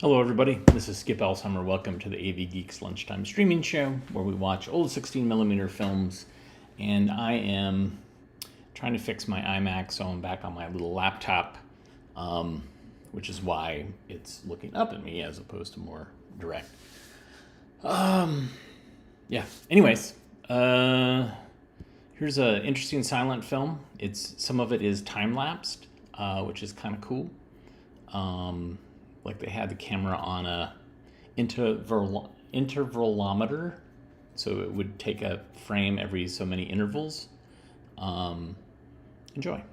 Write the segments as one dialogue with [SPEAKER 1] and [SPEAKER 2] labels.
[SPEAKER 1] Hello, everybody. This is Skip Alsheimer. Welcome to the AV Geeks Lunchtime Streaming Show, where we watch old 16mm films. And I am trying to fix my iMac, so I'm back on my little laptop, which is why it's looking up at me as opposed to more direct. Yeah. Anyways, here's an interesting silent film. Some of it is time lapsed, which is kind of cool. Like they had the camera on a intervalometer, so it would take a frame every so many intervals. Enjoy.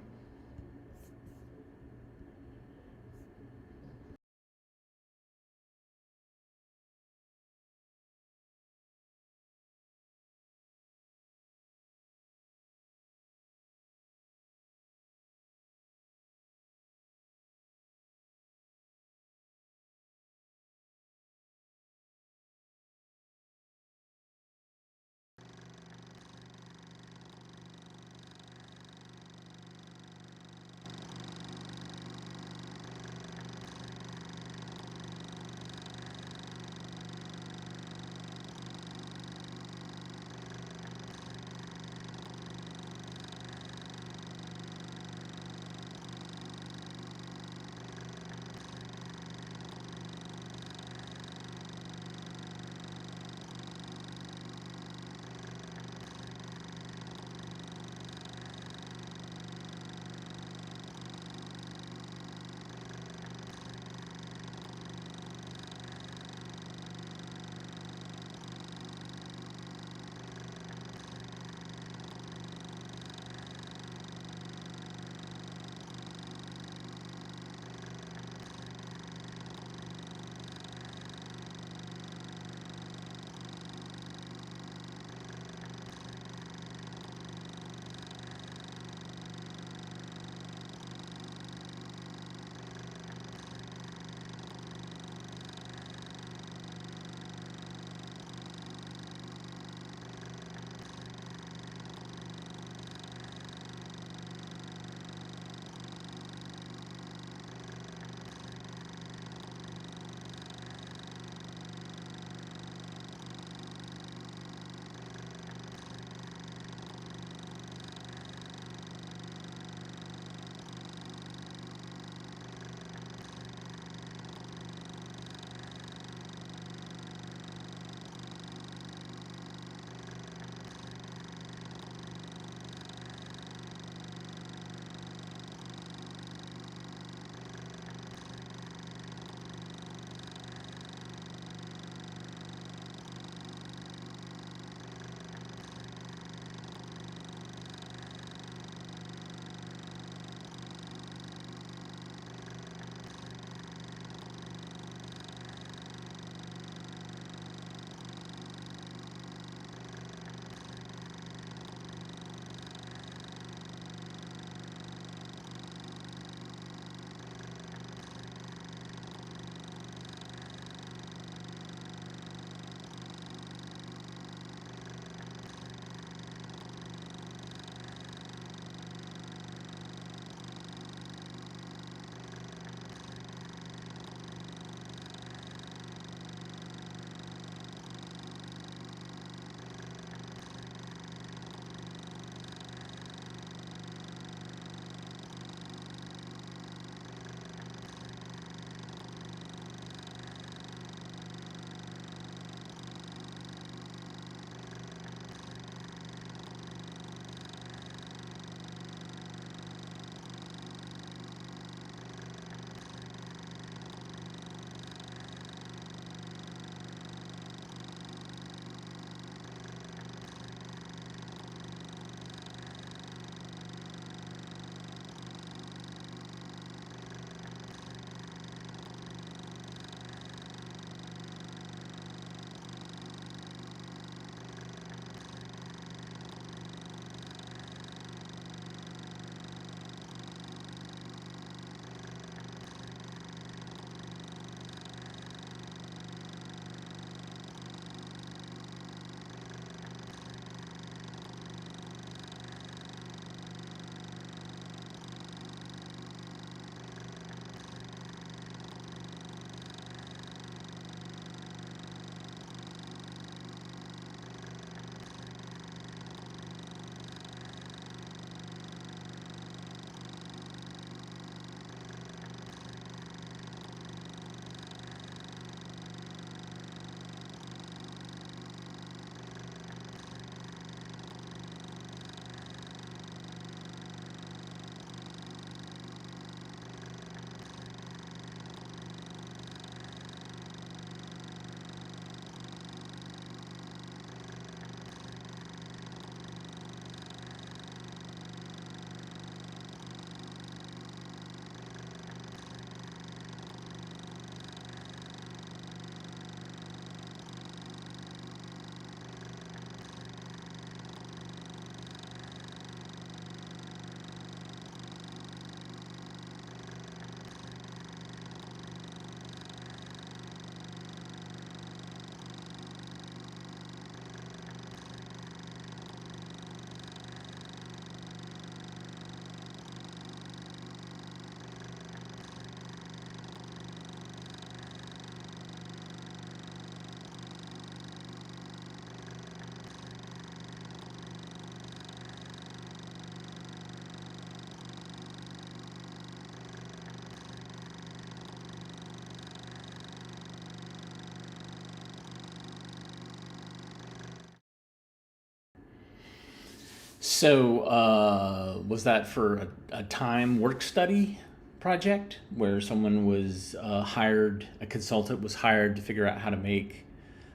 [SPEAKER 1] So, was that for a time work study project where someone was hired, a consultant was hired to figure out how to make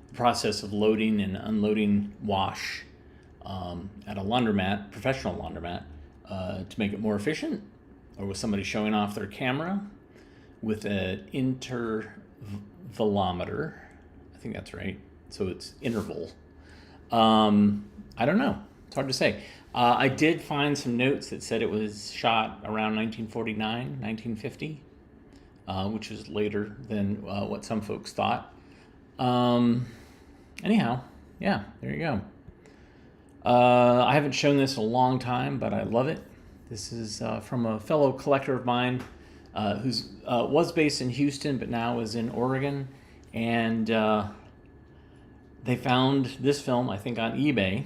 [SPEAKER 1] the process of loading and unloading wash at a laundromat, professional laundromat, to make it more efficient? Or was somebody showing off their camera with an intervalometer? I think that's right. So it's interval. I don't know. It's hard to say. I did find some notes that said it was shot around 1949, 1950, which was later than what some folks thought. Anyhow, yeah, there you go. I haven't shown this in a long time, but I love it. This is from a fellow collector of mine who's was based in Houston, but now is in Oregon. And they found this film, I think, on eBay.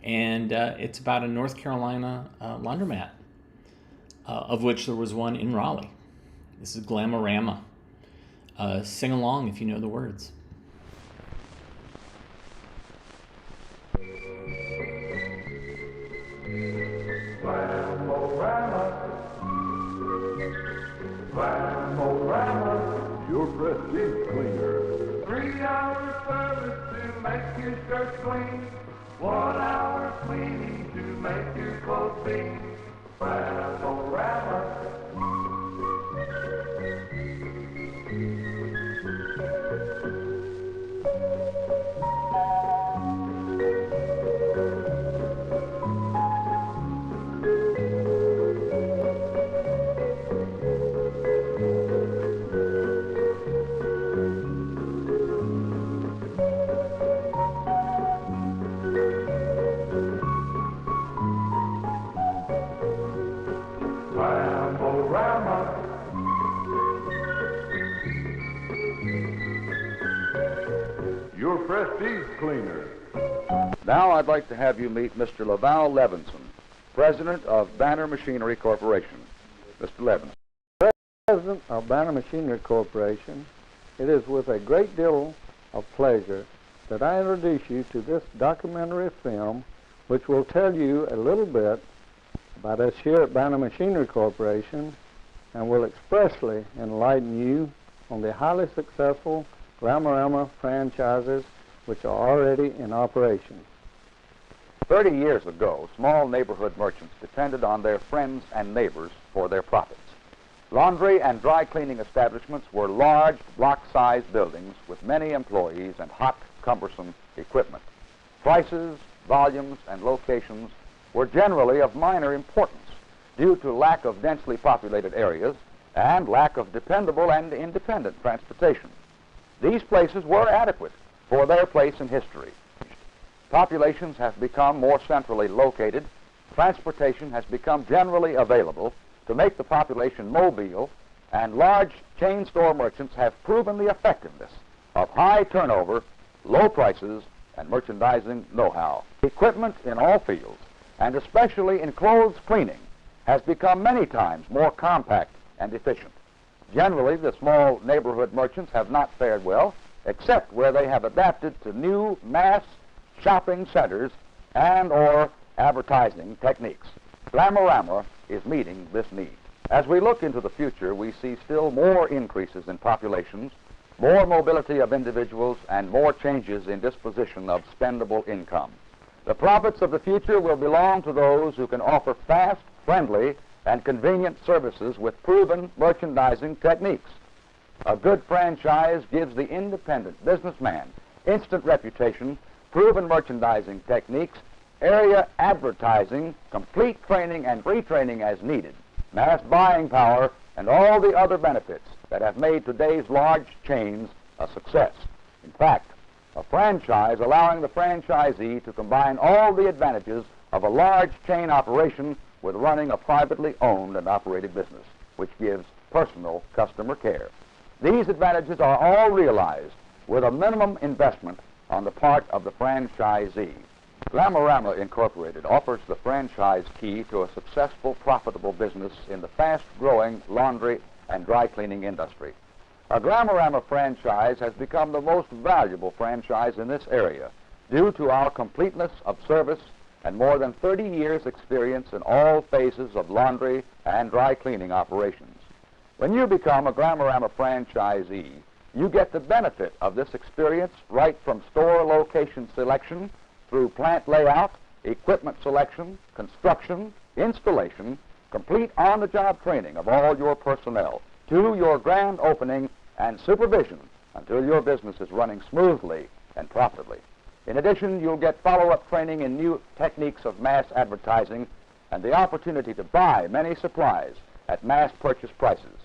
[SPEAKER 1] And it's about a North Carolina laundromat, of which there was one in Raleigh. This is Glam-O-Rama. Sing along if you know the words.
[SPEAKER 2] Glam-O-Rama, Glam-O-Rama, your prestige cleaner. 3 hour service to make your shirt clean. 1 hour cleaning to make your clothes clean. Glam-O-Rama. Your prestige cleaner.
[SPEAKER 3] Now I'd like to have you meet Mr. Laval Levinson, President of Banner Machinery Corporation. Mr. Levinson.
[SPEAKER 4] President of Banner Machinery Corporation, it is with a great deal of pleasure that I introduce you to this documentary film which will tell you a little bit about us here at Banner Machinery Corporation and will expressly enlighten you on the highly successful Glam-O-Rama franchises which are already in operation.
[SPEAKER 3] 30 years ago, small neighborhood merchants depended on their friends and neighbors for their profits. Laundry and dry cleaning establishments were large, block-sized buildings with many employees and hot, cumbersome equipment. Prices, volumes, and locations were generally of minor importance due to lack of densely populated areas and lack of dependable and independent transportation. These places were adequate for their place in history. Populations have become more centrally located. Transportation has become generally available to make the population mobile, and large chain store merchants have proven the effectiveness of high turnover, low prices, and merchandising know-how. Equipment in all fields, and especially in clothes cleaning, has become many times more compact and efficient. Generally, the small neighborhood merchants have not fared well, except where they have adapted to new mass shopping centers and or advertising techniques. Glam-O-Rama is meeting this need. As we look into the future, we see still more increases in populations, more mobility of individuals, and more changes in disposition of spendable income. The profits of the future will belong to those who can offer fast, friendly, and convenient services with proven merchandising techniques. A good franchise gives the independent businessman instant reputation, proven merchandising techniques, area advertising, complete training and retraining as needed, mass buying power, and all the other benefits that have made today's large chains a success. In fact, a franchise allowing the franchisee to combine all the advantages of a large chain operation with running a privately owned and operated business, which gives personal customer care. These advantages are all realized with a minimum investment on the part of the franchisee. Glam-O-Rama Incorporated offers the franchise key to a successful, profitable business in the fast-growing laundry and dry cleaning industry. A Glam-O-Rama franchise has become the most valuable franchise in this area due to our completeness of service and more than 30 years' experience in all phases of laundry and dry cleaning operations. When you become a Glam-O-Rama franchisee, you get the benefit of this experience right from store location selection through plant layout, equipment selection, construction, installation, complete on-the-job training of all your personnel, to your grand opening and supervision until your business is running smoothly and profitably. In addition, you'll get follow-up training in new techniques of mass advertising and the opportunity to buy many supplies at mass purchase prices.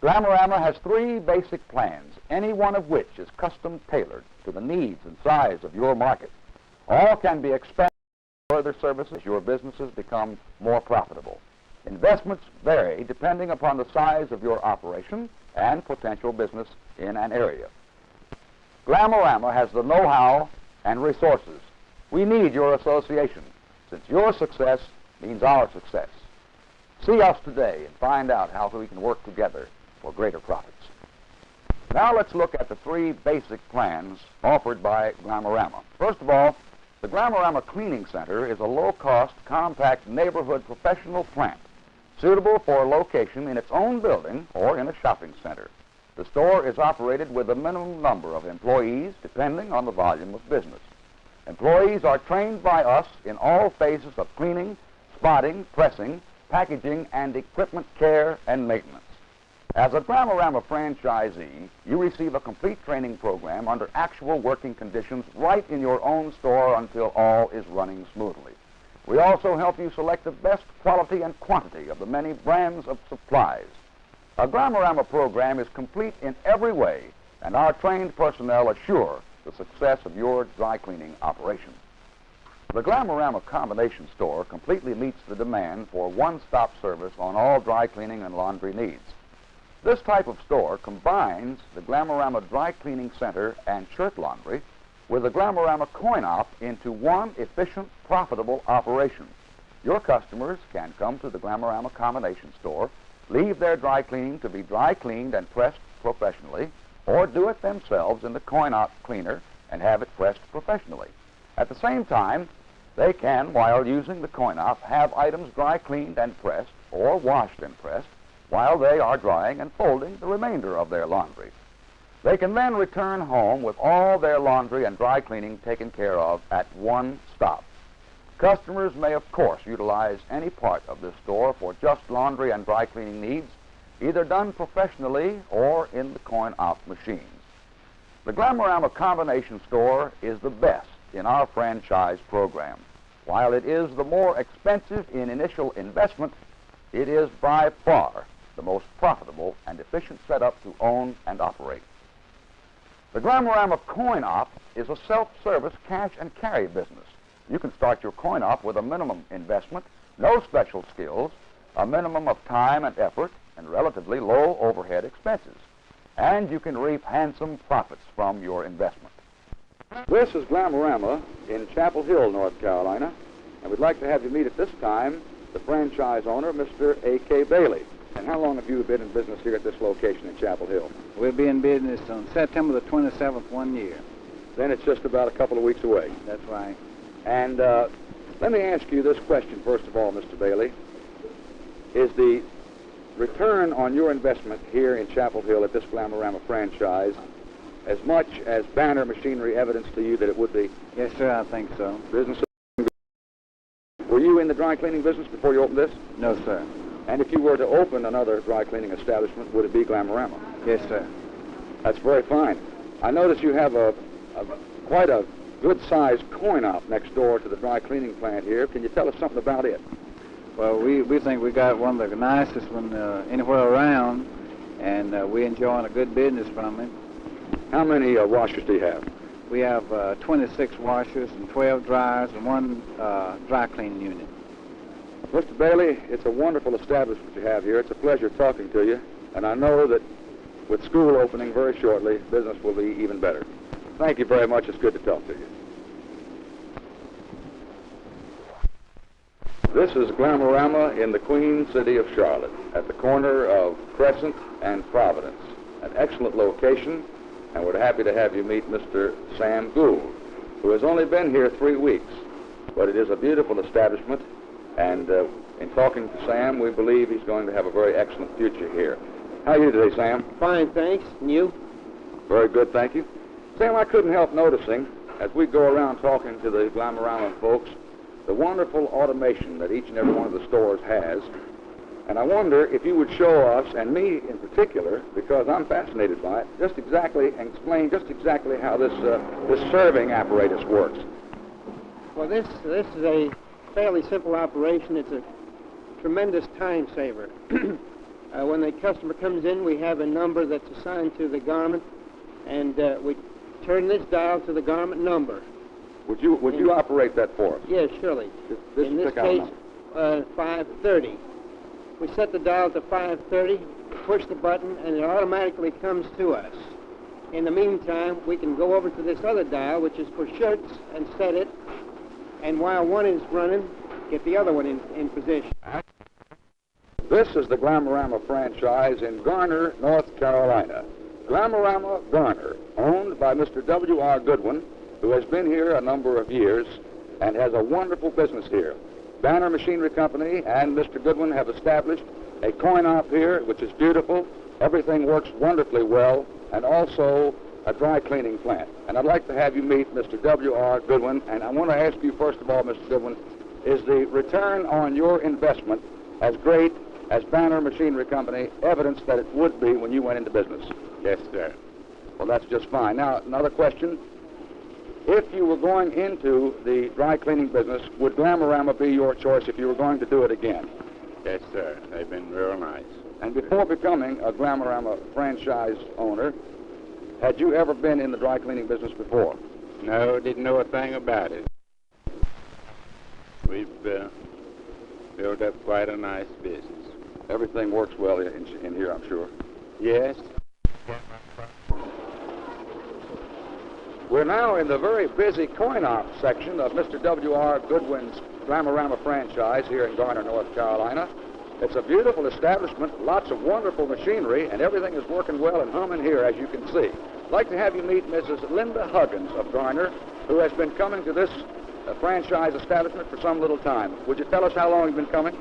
[SPEAKER 3] Glam-O-Rama has 3 basic plans, any one of which is custom tailored to the needs and size of your market. All can be expanded to further services as your businesses become more profitable. Investments vary depending upon the size of your operation and potential business in an area. Glam-O-Rama has the know-how and resources. We need your association, since your success means our success. See us today and find out how we can work together for greater profits. Now let's look at the 3 basic plans offered by Glam-O-Rama. First of all, the Glam-O-Rama Cleaning Center is a low-cost, compact neighborhood professional plant suitable for location in its own building or in a shopping center. The store is operated with a minimum number of employees depending on the volume of business. Employees are trained by us in all phases of cleaning, spotting, pressing, packaging, and equipment care and maintenance. As a Glam-O-Rama franchisee, you receive a complete training program under actual working conditions right in your own store until all is running smoothly. We also help you select the best quality and quantity of the many brands of supplies. A Glam-O-Rama program is complete in every way, and our trained personnel assure the success of your dry cleaning operation. The Glam-O-Rama combination store completely meets the demand for one-stop service on all dry cleaning and laundry needs. This type of store combines the Glam-O-Rama Dry Cleaning Center and shirt laundry with the Glam-O-Rama coin-op into one efficient, profitable operation. Your customers can come to the Glam-O-Rama combination store, leave their dry cleaning to be dry cleaned and pressed professionally, or do it themselves in the coin-op cleaner and have it pressed professionally. At the same time, they can, while using the coin-op, have items dry cleaned and pressed or washed and pressed while they are drying and folding the remainder of their laundry. They can then return home with all their laundry and dry cleaning taken care of at one stop. Customers may, of course, utilize any part of this store for just laundry and dry cleaning needs, either done professionally or in the coin-op machines. The Glam-O-Rama combination store is the best in our franchise program. While it is the more expensive in initial investment, it is by far the most profitable and efficient setup to own and operate. The Glam-O-Rama coin-op is a self-service cash and carry business. You can start your coin-op with a minimum investment, no special skills, a minimum of time and effort, and relatively low overhead expenses. And you can reap handsome profits from your investment. This is Glam-O-Rama in Chapel Hill, North Carolina, and we'd like to have you meet at this time the franchise owner, Mr. A.K. Bailey. And how long have you been in business here at this location in Chapel Hill?
[SPEAKER 5] We'll be in business on September the 27th, 1 year.
[SPEAKER 3] Then it's just about a couple of weeks away.
[SPEAKER 5] That's right.
[SPEAKER 3] And let me ask you this question first of all, Mr. Bailey. Is the return on your investment here in Chapel Hill at this Glam-O-Rama franchise as much as banner machinery evidence to you that it would be?
[SPEAKER 5] Yes, sir, I think so.
[SPEAKER 3] Business. Were you in the dry cleaning business before you opened this?
[SPEAKER 5] No, sir.
[SPEAKER 3] And if you were to open another dry cleaning establishment, would it be Glam-O-Rama?
[SPEAKER 5] Yes, sir.
[SPEAKER 3] That's very fine. I notice you have quite a good-sized coin-op next door to the dry cleaning plant here. Can you tell us something about it?
[SPEAKER 5] Well, we think we got one of the nicest one anywhere around, and we're enjoying a good business from it.
[SPEAKER 3] How many washers do you have?
[SPEAKER 5] We have 26 washers and 12 dryers and one dry cleaning unit.
[SPEAKER 3] Mr. Bailey, it's a wonderful establishment you have here. It's a pleasure talking to you, and I know that with school opening very shortly, business will be even better. Thank you very much. It's good to talk to you. This is Glam-O-Rama in the Queen City of Charlotte, at the corner of Crescent and Providence. An excellent location, and we're happy to have you meet Mr. Sam Gould, who has only been here 3 weeks. but it is a beautiful establishment, and in talking to Sam, we believe he's going to have a very excellent future here. How are you today, Sam?
[SPEAKER 6] Fine, thanks. And you?
[SPEAKER 3] Very good, thank you. Sam, I couldn't help noticing, as we go around talking to the Glam-O-Rama folks, the wonderful automation that each and every one of the stores has. And I wonder if you would show us, and me in particular, because I'm fascinated by it, just exactly, and explain just exactly how this serving apparatus works.
[SPEAKER 6] Well, this is a fairly simple operation. It's a tremendous time saver. When the customer comes in, we have a number that's assigned to the garment, and we turn this dial to the garment number.
[SPEAKER 3] Would you operate that for us?
[SPEAKER 6] Yes, surely. In this case, 530. We set the dial to 530, push the button, and it automatically comes to us. In the meantime, we can go over to this other dial, which is for shirts, and set it, and while one is running, get the other one in position.
[SPEAKER 3] This is the Glam-O-Rama franchise in Garner, North Carolina. Glam-O-Rama Garner, owned by Mr. W.R. Goodwin, who has been here a number of years and has a wonderful business here. Banner Machinery Company and Mr. Goodwin have established a coin-op here, which is beautiful. Everything works wonderfully well, and also a dry cleaning plant. And I'd like to have you meet Mr. W.R. Goodwin, and I want to ask you, first of all, Mr. Goodwin, is the return on your investment as great as Banner Machinery Company evidence that it would be when you went into business?
[SPEAKER 7] Yes, sir.
[SPEAKER 3] Well, that's just fine. Now, another question. If you were going into the dry cleaning business, would Glam-O-Rama be your choice if you were going to do it again?
[SPEAKER 7] Yes, sir. They've been real nice.
[SPEAKER 3] And before becoming a Glam-O-Rama franchise owner, had you ever been in the dry cleaning business before?
[SPEAKER 7] No, didn't know a thing about it. We've built up quite a nice business.
[SPEAKER 3] Everything works well in here, I'm sure.
[SPEAKER 7] Yes.
[SPEAKER 3] We're now in the very busy coin-op section of Mr. W.R. Goodwin's Glam-O-Rama franchise here in Garner, North Carolina. It's a beautiful establishment, lots of wonderful machinery, and everything is working well and humming here, as you can see. I'd like to have you meet Mrs. Linda Huggins of Garner, who has been coming to this franchise establishment for some little time. Would you tell us how long you've been coming?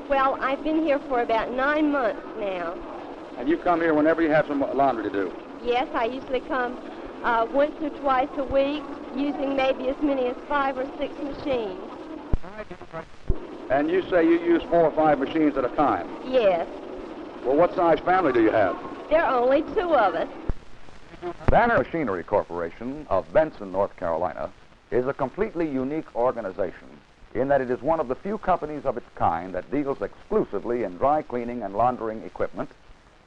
[SPEAKER 8] Well, I've been here for about 9 months now.
[SPEAKER 3] And you come here whenever you have some laundry to do?
[SPEAKER 8] Yes, I usually come once or twice a week, using maybe as many as 5 or 6 machines.
[SPEAKER 3] And you say you use 4 or 5 machines at a time?
[SPEAKER 8] Yes.
[SPEAKER 3] Well, what size family do you have?
[SPEAKER 8] There are only 2 of us.
[SPEAKER 3] Banner Machinery Corporation of Benson, North Carolina, is a completely unique organization in that it is one of the few companies of its kind that deals exclusively in dry cleaning and laundering equipment,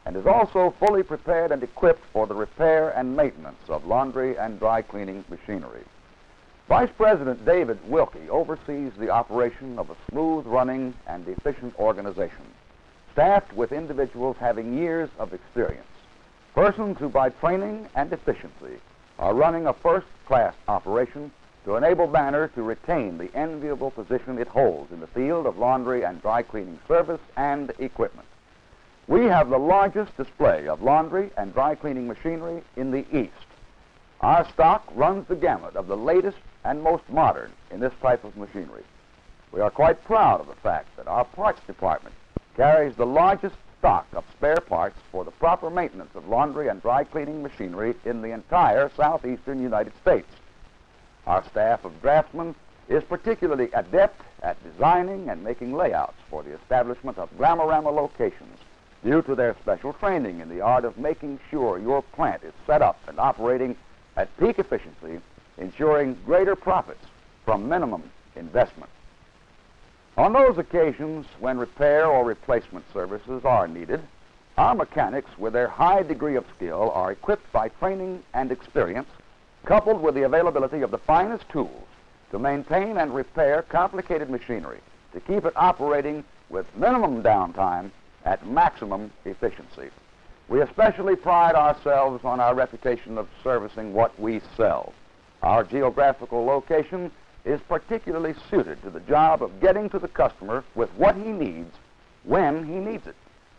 [SPEAKER 3] and is also fully prepared and equipped for the repair and maintenance of laundry and dry cleaning machinery. Vice President David Wilkie oversees the operation of a smooth-running and efficient organization, staffed with individuals having years of experience, persons who by training and efficiency are running a first-class operation to enable Banner to retain the enviable position it holds in the field of laundry and dry cleaning service and equipment. We have the largest display of laundry and dry cleaning machinery in the East. Our stock runs the gamut of the latest and most modern in this type of machinery. We are quite proud of the fact that our parts department carries the largest stock of spare parts for the proper maintenance of laundry and dry cleaning machinery in the entire southeastern United States. Our staff of draftsmen is particularly adept at designing and making layouts for the establishment of Glam-O-Rama locations due to their special training in the art of making sure your plant is set up and operating at peak efficiency, ensuring greater profits from minimum investment. On those occasions when repair or replacement services are needed, our mechanics, with their high degree of skill, are equipped by training and experience, coupled with the availability of the finest tools to maintain and repair complicated machinery, to keep it operating with minimum downtime at maximum efficiency. We especially pride ourselves on our reputation of servicing what we sell. Our geographical location is particularly suited to the job of getting to the customer with what he needs when he needs it.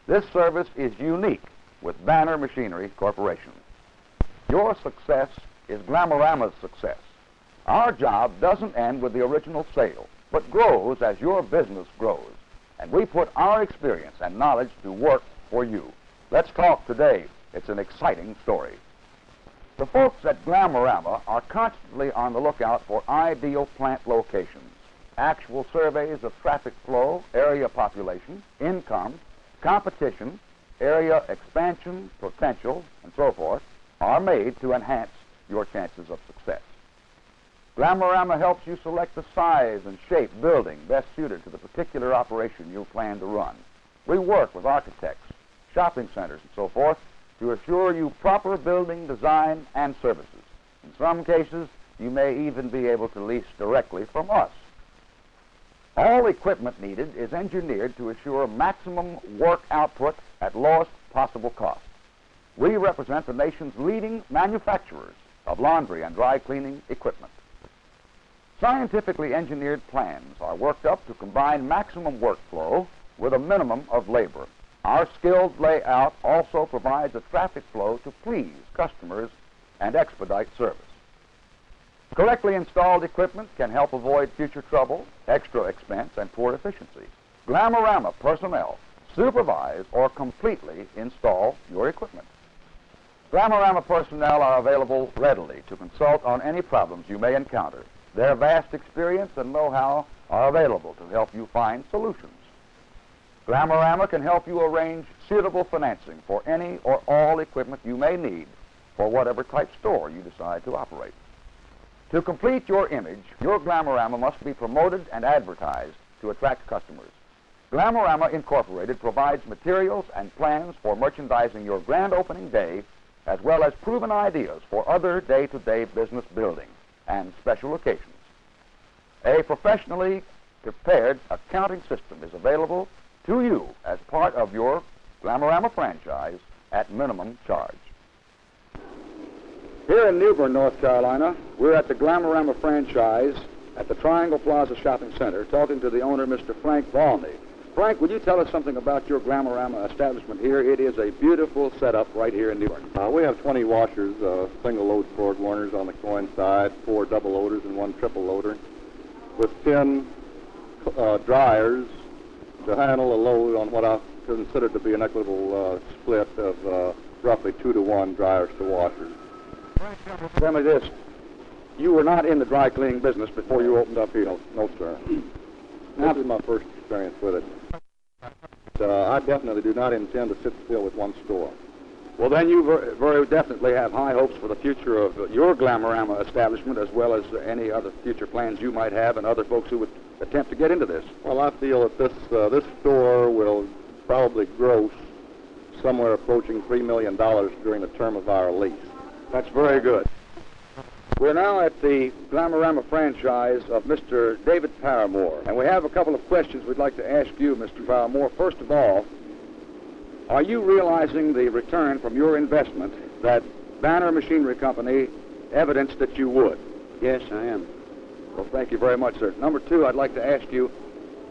[SPEAKER 3] This service is unique with Banner Machinery Corporation. Your success is Glam-O-Rama's success. Our job doesn't end with the original sale, but grows as your business grows. And we put our experience and knowledge to work for you. Let's talk today. It's an exciting story. The folks at Glam-O-Rama are constantly on the lookout for ideal plant locations. Actual surveys of traffic flow, area population, income, competition, area expansion, potential, and so forth are made to enhance your chances of success. Glam-O-Rama helps you select the size and shape building best suited to the particular operation you plan to run. We work with architects, shopping centers, and so forth to assure you proper building design and services. In some cases, you may even be able to lease directly from us. All equipment needed is engineered to assure maximum work output at lowest possible cost. We represent the nation's leading manufacturers of laundry and dry cleaning equipment. Scientifically engineered plans are worked up to combine maximum workflow with a minimum of labor. Our skilled layout also provides a traffic flow to please customers and expedite service. Correctly installed equipment can help avoid future trouble, extra expense, and poor efficiency. Glam-O-Rama personnel supervise or completely install your equipment. Glam-O-Rama personnel are available readily to consult on any problems you may encounter. Their vast experience and know-how are available to help you find solutions. Glam-O-Rama can help you arrange suitable financing for any or all equipment you may need for whatever type store you decide to operate. To complete your image, your Glam-O-Rama must be promoted and advertised to attract customers. Glam-O-Rama Incorporated provides materials and plans for merchandising your grand opening day, as well as proven ideas for other day-to-day business building and special occasions. A professionally prepared accounting system is available to you as part of your Glam-O-Rama franchise at minimum charge.
[SPEAKER 9] Here in Newbern, North Carolina, we're at the Glam-O-Rama franchise at the Triangle Plaza Shopping Center talking to the owner, Mr. Frank Volney. Frank, would you tell us something about your Glam-O-Rama establishment here? It is a beautiful setup right here in Newbern.
[SPEAKER 10] We have 20 washers, single-load cord warners on the coin side, 4 double loaders and 1 triple loader, with 10 dryers to handle a load on what I consider to be an equitable split of roughly 2 to 1 dryers to washers.
[SPEAKER 9] Tell me this. You were not in the dry cleaning business before you opened up here?
[SPEAKER 10] No, sir. This is my first experience with it. I definitely do not intend to sit still with one store.
[SPEAKER 9] Well, then you very definitely have high hopes for the future of your Glam-O-Rama establishment, as well as any other future plans you might have and other folks who would attempt to get into this.
[SPEAKER 10] Well, I feel that this store will probably gross somewhere approaching $3 million during the term of our lease.
[SPEAKER 9] That's very good. We're now at the Glam-O-Rama franchise of Mr. David Paramore, and we have a couple of questions we'd like to ask you, Mr. Paramore. First of all, are you realizing the return from your investment that Banner Machinery Company evidenced that you would?
[SPEAKER 6] Yes, I am.
[SPEAKER 9] Well, thank you very much, sir. Number two, I'd like to ask you,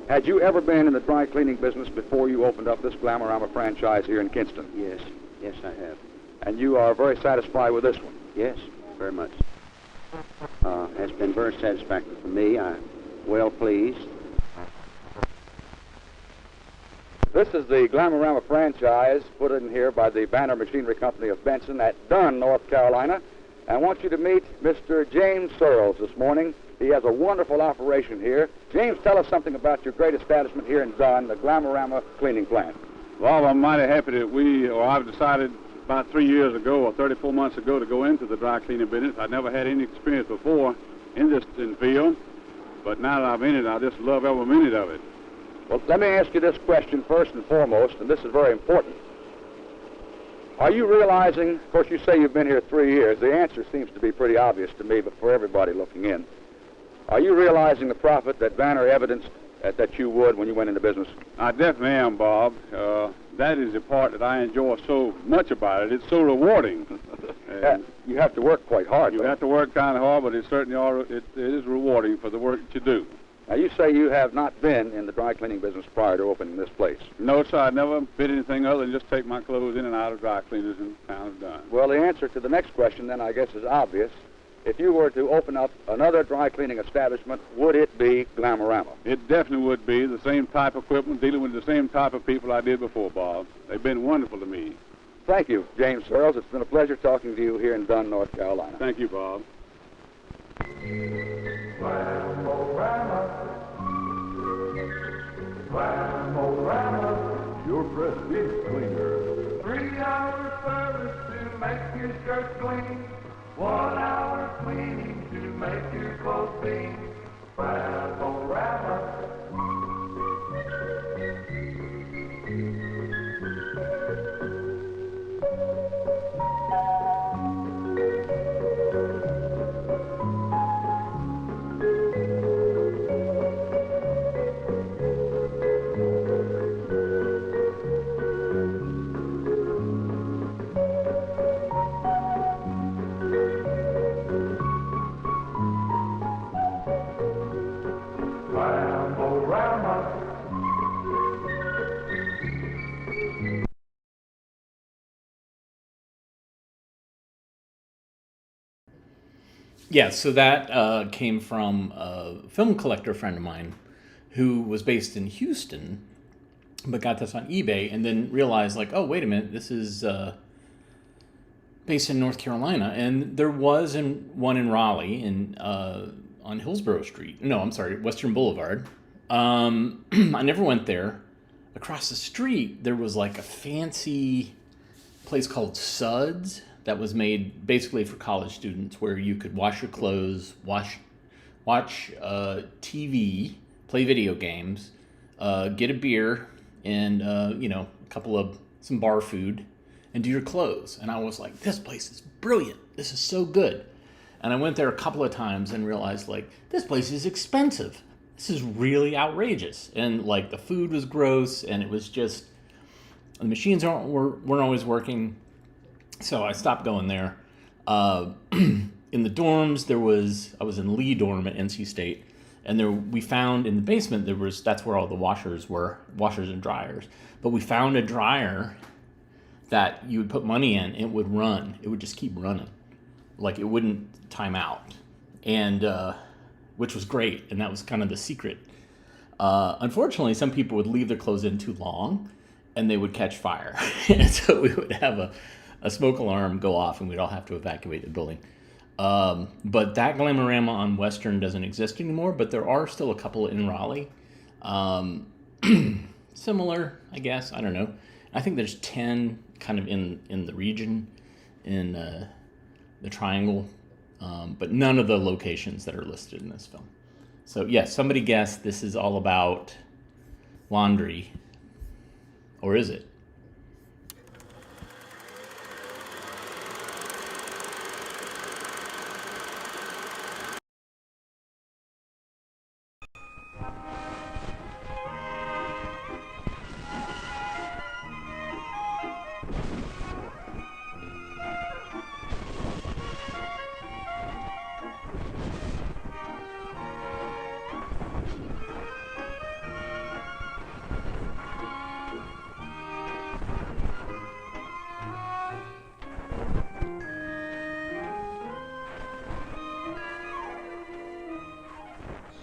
[SPEAKER 9] had you ever been in the dry cleaning business before you opened up this Glam-O-Rama franchise here in Kinston?
[SPEAKER 6] Yes. Yes, I have.
[SPEAKER 9] And you are very satisfied with this one?
[SPEAKER 6] Yes, very much. Has been very satisfactory for me. I'm well pleased.
[SPEAKER 9] This is the Glam-O-Rama franchise put in here by the Banner Machinery Company of Benson at Dunn, North Carolina. I want you to meet Mr. James Searles this morning. He has a wonderful operation here. James, tell us something about your great establishment here in Dunn, the Glam-O-Rama cleaning plant.
[SPEAKER 11] Well, I'm mighty happy that I've decided about 3 years ago or 34 months ago to go into the dry cleaning business. I never had any experience before in this field, but now that I'm in it, I just love every minute of it.
[SPEAKER 9] Well, let me ask you this question first and foremost, and this is very important. Are you realizing, of course, you say you've been here 3 years. The answer seems to be pretty obvious to me, but for everybody looking in. Are you realizing the profit that Banner evidenced that you would when you went into business?
[SPEAKER 11] I definitely am, Bob. That is the part that I enjoy so much about it. It's so rewarding.
[SPEAKER 9] You have to work quite hard.
[SPEAKER 11] You have to work kind of hard, but it is rewarding for the work that you do.
[SPEAKER 9] Now, you say you have not been in the dry cleaning business prior to opening this place.
[SPEAKER 11] No, sir. I never did anything other than just take my clothes in and out of dry cleaners in town of Dunn.
[SPEAKER 9] Well, the answer to the next question, then, I guess, is obvious. if you were to open up another dry cleaning establishment, would it be Glam-O-Rama?
[SPEAKER 11] It definitely would be the same type of equipment, dealing with the same type of people I did before, Bob. They've been wonderful to me.
[SPEAKER 9] Thank you, James Searles. It's been a pleasure talking to you here in Dunn, North Carolina.
[SPEAKER 11] Thank you, Bob.
[SPEAKER 2] Glam-O-Rama, Glam-O-Rama, your prestige cleaner. 3-hour service to make your shirt clean. 1 hour cleaning to make your clothes clean. Glam-O-Rama.
[SPEAKER 1] Yeah, so that came from a film collector friend of mine who was based in Houston, but got this on eBay and then realized, like, oh, wait a minute, this is based in North Carolina. And there was one in Raleigh on Hillsborough Street. No, I'm sorry, Western Boulevard. I never went there. Across the street, there was like a fancy place called Suds that was made basically for college students, where you could wash your clothes, watch TV, play video games, get a beer, and some bar food, and do your clothes. And I was like, this place is brilliant. This is so good. And I went there a couple of times and realized, like, this place is expensive. This is really outrageous. And like the food was gross, and it was just, the machines weren't always working. So I stopped going there. In the dorms, I was in Lee dorm at NC State, and we found in the basement that's where all the washers and dryers. But we found a dryer that you would put money in, and it would run. It would just keep running, like it wouldn't time out, and which was great. And that was kind of the secret. Unfortunately, some people would leave their clothes in too long, and they would catch fire, and so we would have a smoke alarm go off, and we'd all have to evacuate the building. But that Glam-O-Rama on Western doesn't exist anymore, but there are still a couple in Raleigh. Similar, I guess. I don't know. I think there's 10 kind of in the region, in the triangle, but none of the locations that are listed in this film. So, yes, somebody guessed this is all about laundry. Or is it?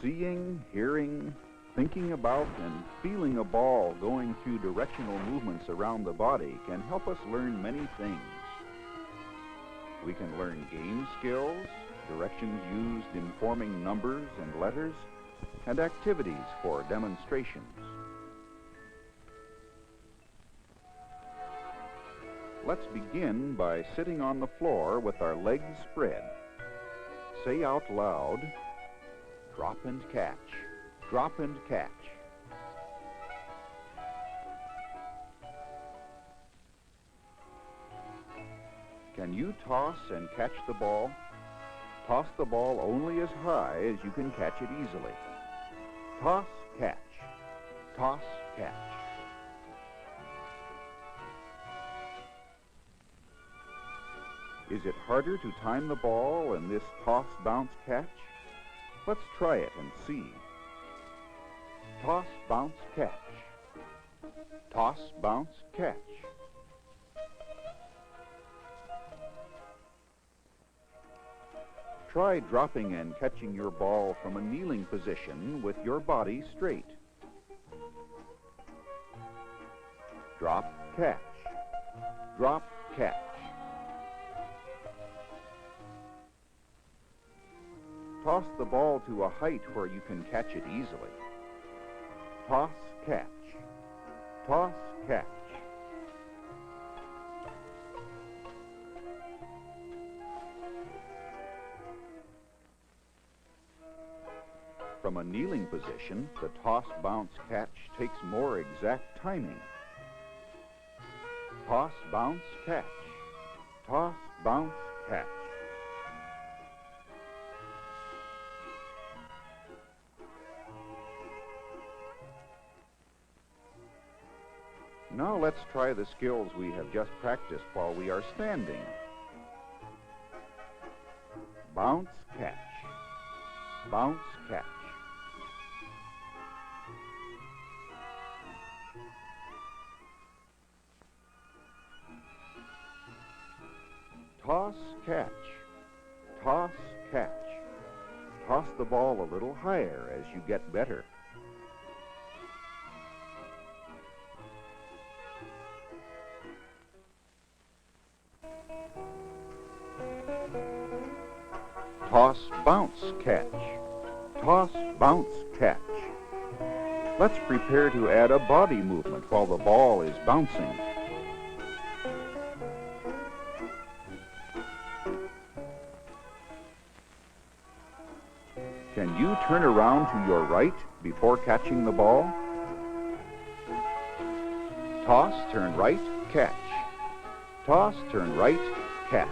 [SPEAKER 3] Seeing, hearing, thinking about, and feeling a ball going through directional movements around the body can help us learn many things. We can learn game skills, directions used in forming numbers and letters, and activities for demonstrations. Let's begin by sitting on the floor with our legs spread. Say out loud, drop and catch, drop and catch. Can you toss and catch the ball? Toss the ball only as high as you can catch it easily. Toss, catch. Toss, catch. Is it harder to time the ball in this toss, bounce, catch? Let's try it and see. Toss, bounce, catch. Toss, bounce, catch. Try dropping and catching your ball from a kneeling position with your body straight. Drop, catch. Drop, catch. Toss the ball to a height where you can catch it easily. Toss, catch. Toss, catch. From a kneeling position, the toss, bounce, catch takes more exact timing. Toss, bounce, catch. Toss, bounce, catch. Now let's try the skills we have just practiced while we are standing. Bounce, catch. Bounce, catch. Toss, catch. Toss, catch. Toss the ball a little higher as you get better. Toss, bounce, catch. Toss, bounce, catch. Let's prepare to add a body movement while the ball is bouncing. Can you turn around to your right before catching the ball? Toss, turn right, catch. Toss, turn right, catch.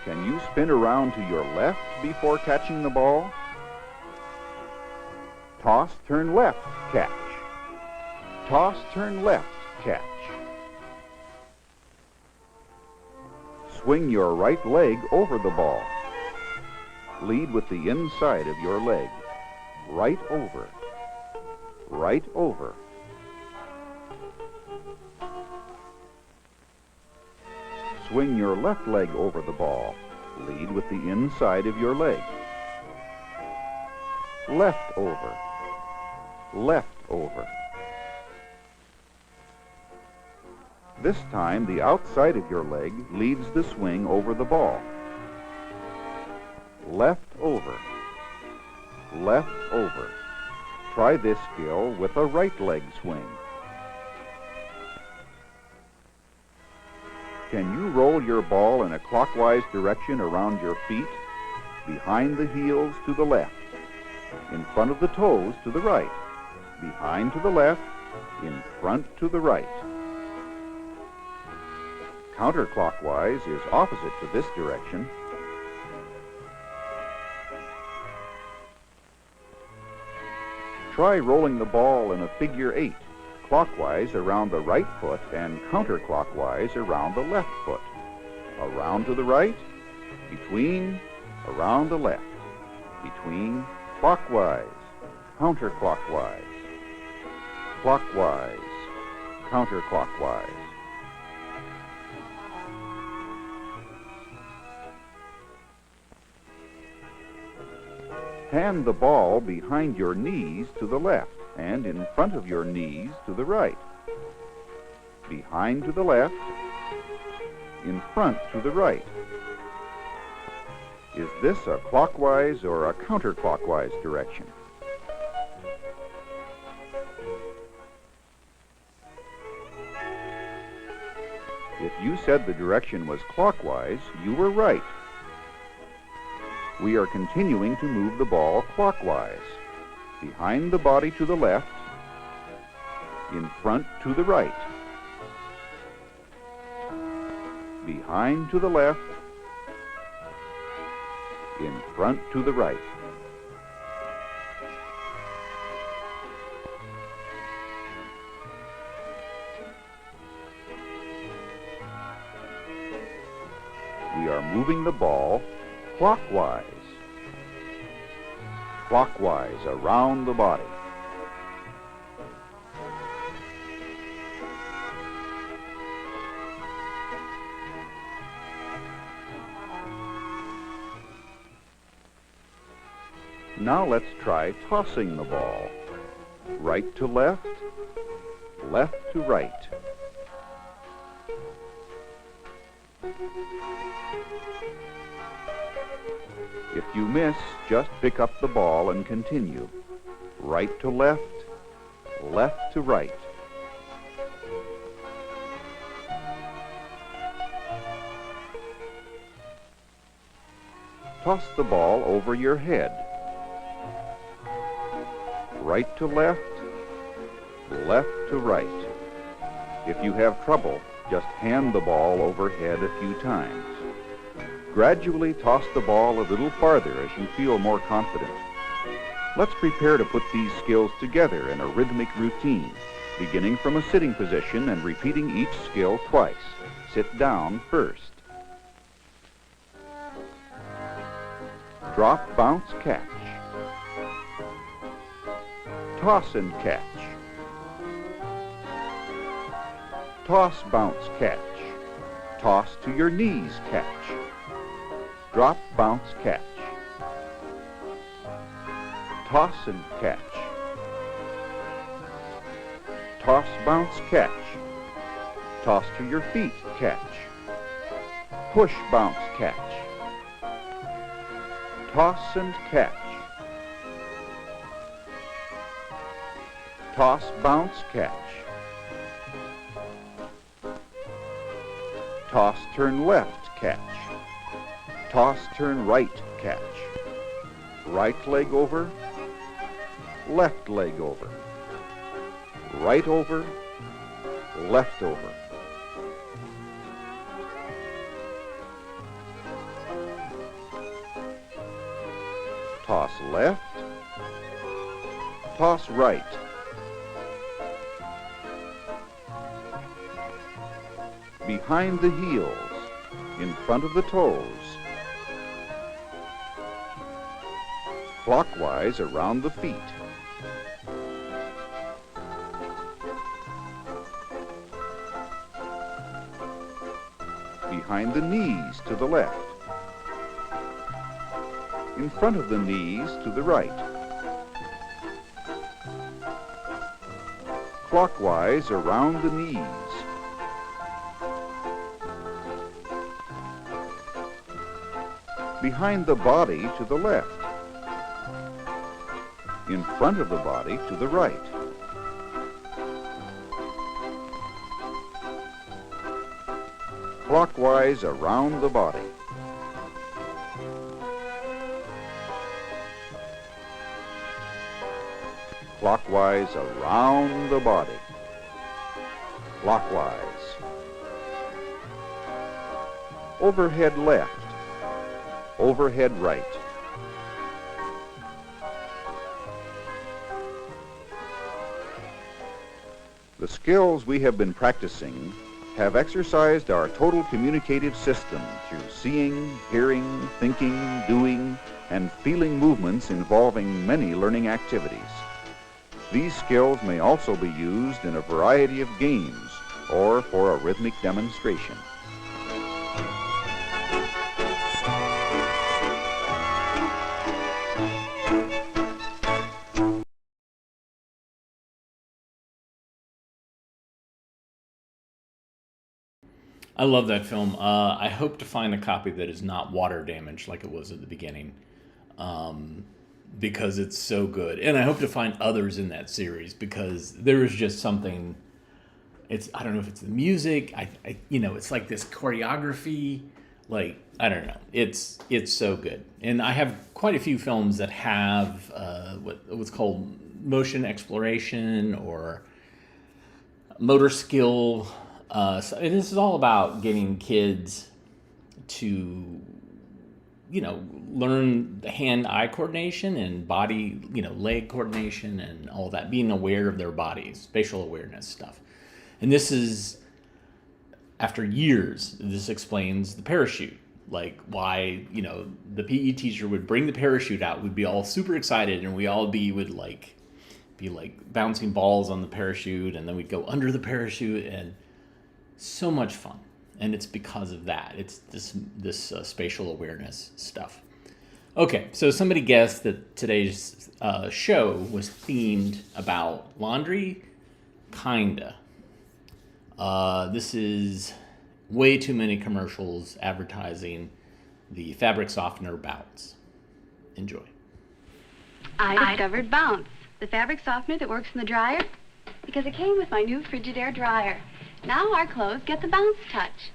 [SPEAKER 3] Can you spin around to your left before catching the ball? Toss, turn left, catch. Toss, turn left, catch. Swing your right leg over the ball. Lead with the inside of your leg. Right over. Right over. Swing your left leg over the ball. Lead with the inside of your leg. Left over. Left over. This time, the outside of your leg leads the swing over the ball. Left over. Left over. Try this skill with a right leg swing. Can you roll your ball in a clockwise direction around your feet? Behind the heels to the left. In front of the toes to the right. Behind to the left. In front to the right. Counterclockwise is opposite to this direction. Try rolling the ball in a figure 8, clockwise around the right foot and counterclockwise around the left foot. Around to the right, between, around the left, between, clockwise, counterclockwise, clockwise, counterclockwise. Hand the ball behind your knees to the left and in front of your knees to the right. Behind to the left, in front to the right. Is this a clockwise or a counterclockwise direction? If you said the direction was clockwise, you were right. We are continuing to move the ball clockwise. Behind the body to the left, in front to the right. Behind to the left, in front to the right. We are moving the ball clockwise. Clockwise around the body.
[SPEAKER 9] Now let's try tossing the ball. Right to left, left to right. If you miss, just pick up the ball and continue. Right to left, left to right. Toss the ball over your head. Right to left, left to right. If you have trouble, just hand the ball overhead a few times. Gradually toss the ball a little farther as you feel more confident. Let's prepare to put these skills together in a rhythmic routine, beginning from a sitting position and repeating each skill twice. Sit down first. Drop, bounce, catch. Toss and catch. Toss, bounce, catch. Toss to your knees, catch. Drop, bounce, catch. Toss and catch. Toss, bounce, catch. Toss to your feet, catch. Push, bounce, catch. Toss and catch. Toss, bounce, catch. Toss, turn left, catch. Toss, turn right, catch. Right leg over, left leg over. Right over, left over. Toss left, toss right. Behind the heels, in front of the toes. Clockwise around the feet. Behind the knees to the left. In front of the knees to the right. Clockwise around the knees. Behind the body to the left. In front of the body to the right. Clockwise around the body. Clockwise around the body. Clockwise. Overhead left. Overhead right. The skills we have been practicing have exercised our total communicative system through seeing, hearing, thinking, doing, and feeling movements involving many learning activities. These skills may also be used in a variety of games or for a rhythmic demonstration.
[SPEAKER 1] I love that film. I hope to find a copy that is not water damaged like it was at the beginning, because it's so good. And I hope to find others in that series because there is just something. I don't know if it's the music. It's like this choreography. Like, I don't know. It's so good. And I have quite a few films that have what's called motion exploration or motor skill. So this is all about getting kids to, learn the hand-eye coordination and body, leg coordination and all that, being aware of their bodies, spatial awareness stuff. And this is, after years, this explains the parachute, like why, the PE teacher would bring the parachute out, we'd be all super excited, and we all be bouncing balls on the parachute, and then we'd go under the parachute, and so much fun. And it's because of that. It's this spatial awareness stuff. Okay, so somebody guessed that today's show was themed about laundry. Kinda. This is way too many commercials advertising the fabric softener Bounce. Enjoy.
[SPEAKER 12] I discovered Bounce, the fabric softener that works in the dryer, because it came with my new Frigidaire dryer. Now our clothes get the Bounce touch.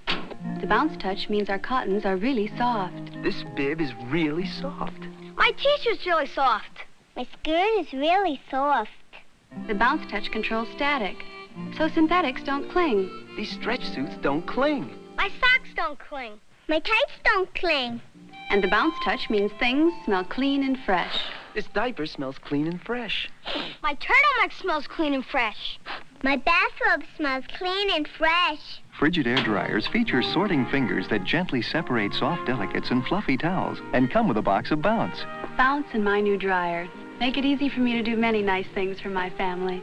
[SPEAKER 12] The Bounce touch means our cottons are really soft.
[SPEAKER 13] This bib is really soft.
[SPEAKER 14] My t-shirt's really soft. My skirt is really soft.
[SPEAKER 12] The Bounce touch controls static, so synthetics don't cling.
[SPEAKER 13] These stretch suits don't cling.
[SPEAKER 14] My socks don't cling. My tights don't cling.
[SPEAKER 12] And the Bounce touch means things smell clean and fresh.
[SPEAKER 13] This diaper smells clean and fresh.
[SPEAKER 14] My turtleneck smells clean and fresh. My bathrobe smells clean and fresh.
[SPEAKER 15] Frigidaire dryers feature sorting fingers that gently separate soft delicates and fluffy towels and come with a box of Bounce.
[SPEAKER 12] Bounce in my new dryer. Make it easy for me to do many nice things for my family.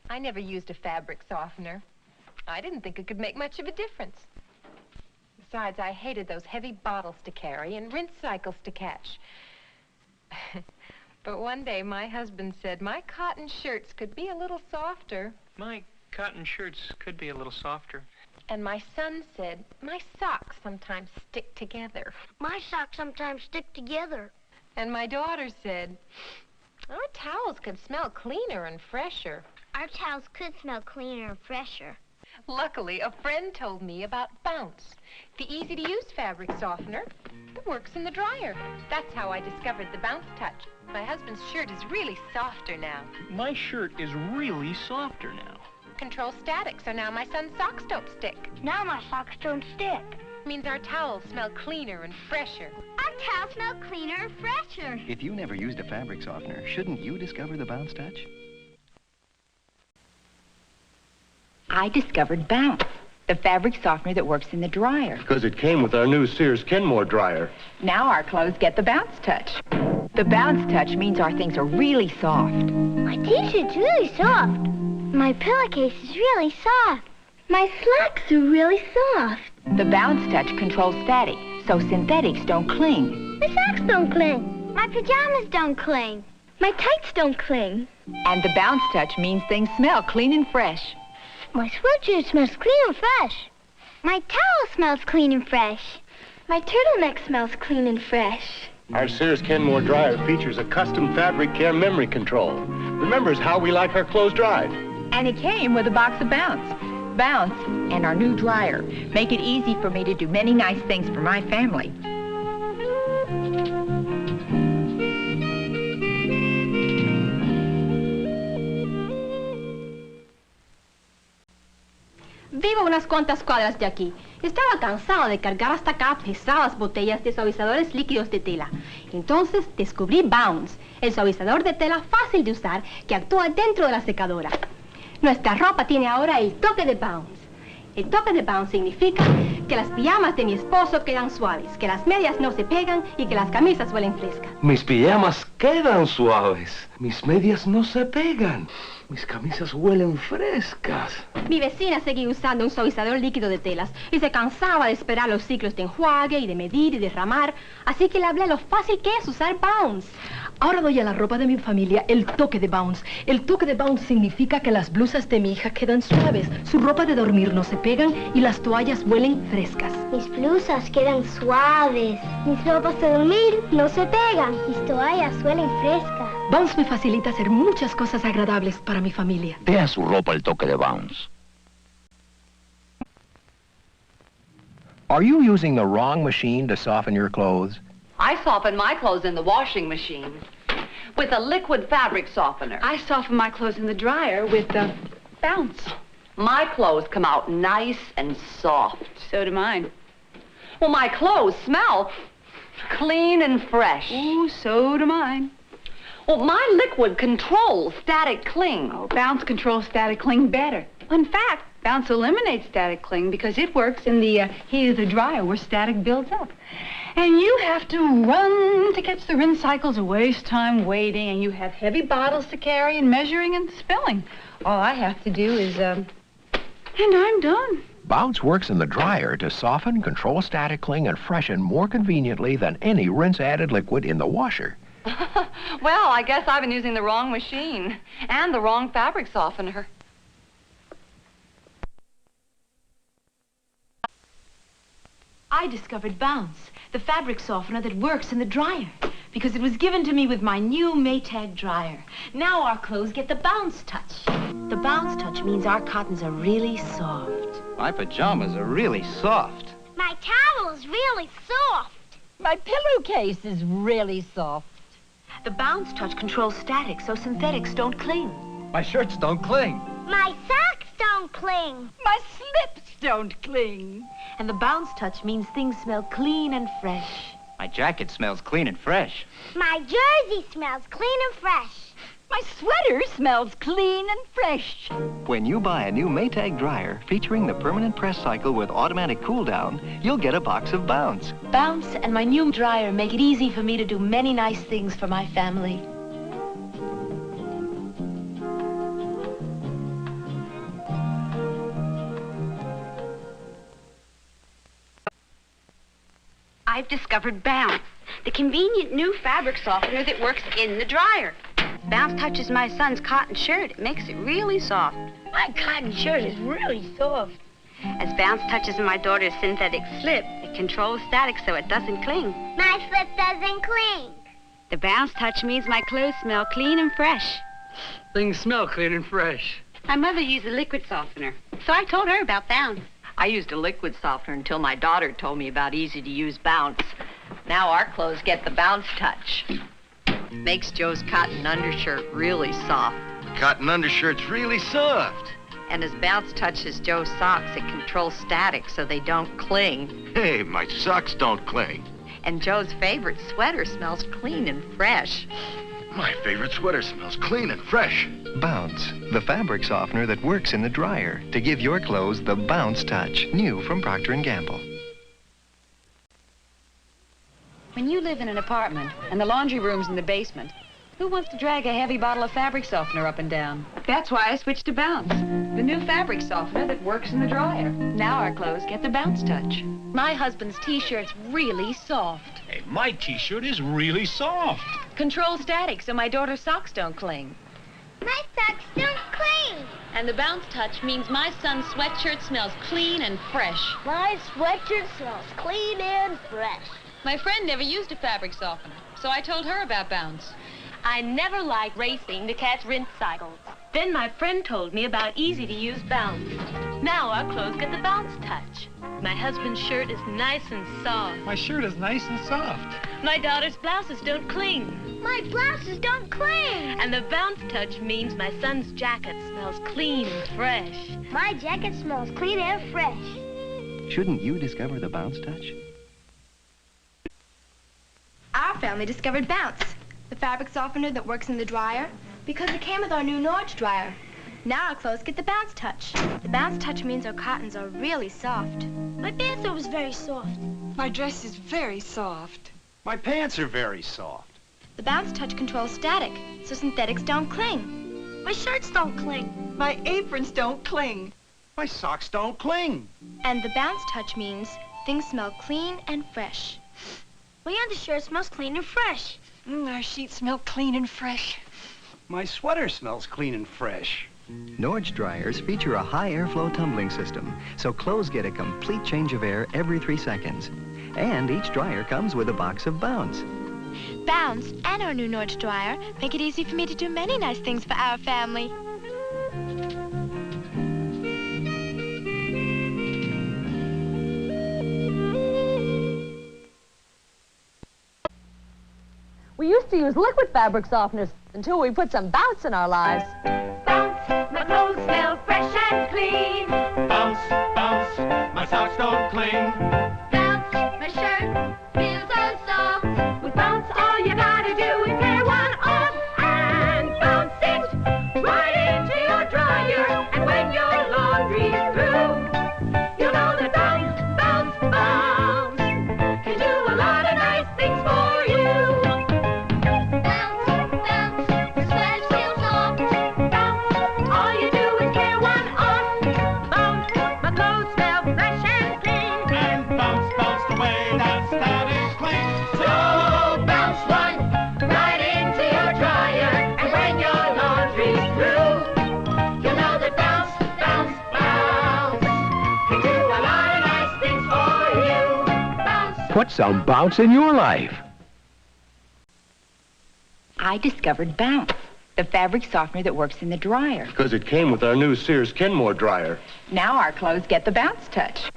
[SPEAKER 16] I never used a fabric softener. I didn't think it could make much of a difference. Besides, I hated those heavy bottles to carry and rinse cycles to catch. But one day, my husband said my cotton shirts could be a little softer.
[SPEAKER 17] My cotton shirts could be a little softer.
[SPEAKER 16] And my son said my socks sometimes stick together.
[SPEAKER 14] My socks sometimes stick together.
[SPEAKER 16] And my daughter said our towels could smell cleaner and fresher.
[SPEAKER 14] Our towels could smell cleaner and fresher.
[SPEAKER 16] Luckily, a friend told me about Bounce, the easy-to-use fabric softener that works in the dryer. That's how I discovered the Bounce touch. My husband's shirt is really softer now.
[SPEAKER 17] My shirt is really softer now.
[SPEAKER 16] Control static, so now my son's socks don't stick.
[SPEAKER 14] Now my socks don't stick.
[SPEAKER 16] Means our towels smell cleaner and fresher.
[SPEAKER 14] Our towels smell cleaner and fresher.
[SPEAKER 15] If you never used a fabric softener, shouldn't you discover the Bounce touch?
[SPEAKER 18] I discovered Bounce, the fabric softener that works in the dryer.
[SPEAKER 19] Because it came with our new Sears Kenmore dryer.
[SPEAKER 18] Now our clothes get the Bounce touch. The Bounce touch means our things are really soft.
[SPEAKER 14] My t-shirt's really soft. My pillowcase is really soft. My slacks are really soft.
[SPEAKER 18] The Bounce touch controls static, so synthetics don't cling.
[SPEAKER 14] My socks don't cling. My pajamas don't cling. My tights don't cling.
[SPEAKER 18] And the Bounce touch means things smell clean and fresh.
[SPEAKER 14] My sweatshirt smells clean and fresh. My towel smells clean and fresh. My turtleneck smells clean and fresh.
[SPEAKER 19] Our Sears Kenmore dryer features a custom fabric care memory control. Remembers how we like our clothes dried.
[SPEAKER 18] And it came with a box of Bounce. Bounce and our new dryer make it easy for me to do many nice things for my family.
[SPEAKER 20] Vivo unas cuantas cuadras de aquí. Estaba cansado de cargar hasta acá pesadas botellas de suavizadores líquidos de tela. Entonces descubrí Bounce, el suavizador de tela fácil de usar que actúa dentro de la secadora. Nuestra ropa tiene ahora el toque de Bounce. El toque de Bounce significa que las pijamas de mi esposo quedan suaves, que las medias no se pegan y que las camisas huelen frescas.
[SPEAKER 19] Mis pijamas quedan suaves. Mis medias no se pegan. Mis camisas huelen frescas.
[SPEAKER 20] Mi vecina seguía usando un suavizador líquido de telas y se cansaba de esperar los ciclos de enjuague y de medir y derramar, así que le hablé lo fácil que es usar Bounce.
[SPEAKER 21] Ahora doy a la ropa de mi familia el toque de Bounce. El toque de Bounce significa que las blusas de mi hija quedan suaves, su ropa de dormir no se pegan y las toallas huelen frescas.
[SPEAKER 14] Mis blusas quedan suaves. Mis ropas de dormir no se pegan. Mis toallas huelen frescas.
[SPEAKER 21] Bounce me facilita hacer muchas cosas agradables para mi familia.
[SPEAKER 22] Dé a su ropa el toque de Bounce.
[SPEAKER 23] Are you using the wrong machine to soften your clothes?
[SPEAKER 24] I soften my clothes in the washing machine with a liquid fabric softener.
[SPEAKER 12] I soften my clothes in the dryer with the Bounce.
[SPEAKER 24] My clothes come out nice and soft.
[SPEAKER 12] So do mine.
[SPEAKER 24] Well, my clothes smell clean and fresh.
[SPEAKER 12] Ooh, so do mine.
[SPEAKER 24] Well, my liquid controls static cling.
[SPEAKER 12] Oh, Bounce controls static cling better. In fact, Bounce
[SPEAKER 4] Bounce eliminates static cling because it works in the heat of the dryer where static builds up. And you have to run to catch the rinse cycles or waste time waiting, and you have heavy bottles to carry and measuring and spilling. All I have to do is, and I'm done.
[SPEAKER 23] Bounce works in the dryer to soften, control static cling, and freshen more conveniently than any rinse-added liquid in the washer.
[SPEAKER 24] Well, I guess I've been using the wrong machine and the wrong fabric softener.
[SPEAKER 21] I discovered Bounce, the fabric softener that works in the dryer, because it was given to me with my new Maytag dryer. Now our clothes get the Bounce touch. The Bounce touch means our cottons are really soft.
[SPEAKER 5] My pajamas are really soft.
[SPEAKER 14] My towel is really soft.
[SPEAKER 21] My pillowcase is really soft. The Bounce touch controls static so synthetics don't cling.
[SPEAKER 5] My shirts don't cling.
[SPEAKER 14] My socks don't cling.
[SPEAKER 21] My slips don't cling. And the Bounce touch means things smell clean and fresh.
[SPEAKER 5] My jacket smells clean and fresh.
[SPEAKER 14] My jersey smells clean and fresh.
[SPEAKER 21] My sweater smells clean and fresh.
[SPEAKER 15] When you buy a new Maytag dryer featuring the permanent press cycle with automatic cool down, you'll get a box of Bounce.
[SPEAKER 21] Bounce and my new dryer make it easy for me to do many nice things for my family.
[SPEAKER 12] I've discovered Bounce, the convenient new fabric softener that works in the dryer. Bounce touches my son's cotton shirt. It makes it really soft.
[SPEAKER 14] My cotton shirt is really soft.
[SPEAKER 12] As Bounce touches my daughter's synthetic slip, it controls static so it doesn't cling.
[SPEAKER 14] My slip doesn't cling.
[SPEAKER 12] The Bounce touch means my clothes smell clean and fresh.
[SPEAKER 5] Things smell clean and fresh.
[SPEAKER 12] My mother used a liquid softener, so I told her about Bounce.
[SPEAKER 24] I used a liquid softener until my daughter told me about easy-to-use Bounce. Now our clothes get the Bounce touch. Makes Joe's cotton undershirt really soft.
[SPEAKER 19] Cotton undershirt's really soft.
[SPEAKER 24] And as Bounce touches Joe's socks, it controls static so they don't cling.
[SPEAKER 19] Hey, my socks don't cling.
[SPEAKER 24] And Joe's favorite sweater smells clean and fresh.
[SPEAKER 19] My favorite sweater smells clean and fresh.
[SPEAKER 15] Bounce, the fabric softener that works in the dryer to give your clothes the Bounce touch. New from Procter & Gamble.
[SPEAKER 24] When you live in an apartment and the laundry room's in the basement, who wants to drag a heavy bottle of fabric softener up and down? That's why I switched to Bounce, the new fabric softener that works in the dryer. Now our clothes get the Bounce touch.
[SPEAKER 21] My husband's T-shirt's really soft.
[SPEAKER 17] Hey, my T-shirt is really soft.
[SPEAKER 21] Control static so my daughter's socks don't cling.
[SPEAKER 14] My socks don't cling.
[SPEAKER 21] And the Bounce touch means my son's sweatshirt smells clean and fresh.
[SPEAKER 14] My sweatshirt smells clean and fresh.
[SPEAKER 21] My friend never used a fabric softener, so I told her about Bounce. I never liked racing to catch rinse cycles. Then my friend told me about easy-to-use Bounce. Now our clothes get the Bounce touch. My husband's shirt is nice and soft.
[SPEAKER 17] My shirt is nice and soft.
[SPEAKER 21] My daughter's blouses don't cling.
[SPEAKER 14] My blouses don't cling.
[SPEAKER 21] And the Bounce touch means my son's jacket smells clean and fresh.
[SPEAKER 14] My jacket smells clean and fresh.
[SPEAKER 15] Shouldn't you discover the Bounce touch?
[SPEAKER 21] Our family discovered Bounce, the fabric softener that works in the dryer, because it came with our new Nordge dryer. Now our clothes get the Bounce touch. The Bounce touch means our cottons are really soft.
[SPEAKER 14] My pants was very soft.
[SPEAKER 21] My dress is very soft.
[SPEAKER 7] My pants are very soft.
[SPEAKER 21] The Bounce touch controls static, so synthetics don't cling.
[SPEAKER 14] My shirts don't cling.
[SPEAKER 21] My aprons don't cling.
[SPEAKER 7] My socks don't cling.
[SPEAKER 21] And the Bounce touch means things smell clean and fresh.
[SPEAKER 14] My undershirt smells clean and fresh.
[SPEAKER 21] Our sheets smell clean and fresh.
[SPEAKER 7] My sweater smells clean and fresh.
[SPEAKER 15] Nordge dryers feature a high airflow tumbling system, so clothes get a complete change of air every 3 seconds. And each dryer comes with a box of Bounce.
[SPEAKER 21] Bounce and our new Nordge dryer make it easy for me to do many nice things for our family.
[SPEAKER 24] We used to use liquid fabric softeners until we put some Bounce in our lives.
[SPEAKER 2] Bounce, my clothes smell fresh and clean. Bounce, bounce, my socks don't cling. Bounce, my shirt feels so soft. With Bounce, all you gotta do is tear one off and bounce it right into your dryer. And when your laundry's through,
[SPEAKER 23] Put some bounce in your life.
[SPEAKER 18] I discovered Bounce, the fabric softener that works in the dryer.
[SPEAKER 19] Because it came with our new Sears Kenmore dryer.
[SPEAKER 18] Now our clothes get the Bounce touch.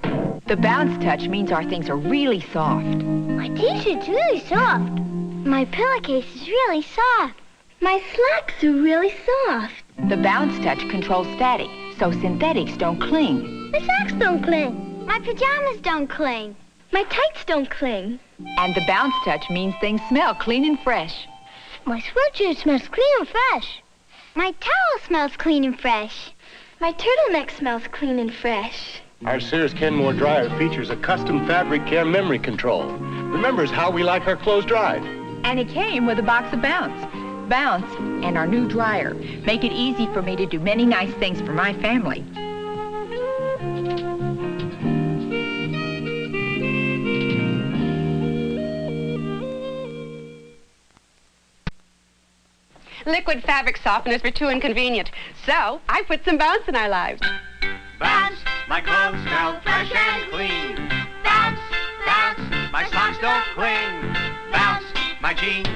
[SPEAKER 18] The Bounce touch means our things are really soft.
[SPEAKER 14] My t-shirt's really soft. My pillowcase is really soft. My slacks are really soft.
[SPEAKER 18] The Bounce touch controls static, so synthetics don't cling.
[SPEAKER 14] My socks don't cling. My pajamas don't cling. My tights don't cling.
[SPEAKER 18] And the Bounce touch means things smell clean and fresh.
[SPEAKER 14] My sweatshirt smells clean and fresh. My towel smells clean and fresh. My turtleneck smells clean and fresh.
[SPEAKER 19] Our Sears Kenmore dryer features a custom fabric care memory control. Remembers how we like our clothes dried.
[SPEAKER 18] And it came with a box of Bounce. Bounce and our new dryer make it easy for me to do many nice things for my family.
[SPEAKER 6] Liquid fabric softeners were too inconvenient, so I put some Bounce in our lives.
[SPEAKER 2] Bounce, my clothes smell fresh and clean. Bounce, bounce, my socks don't cling. Bounce, my jeans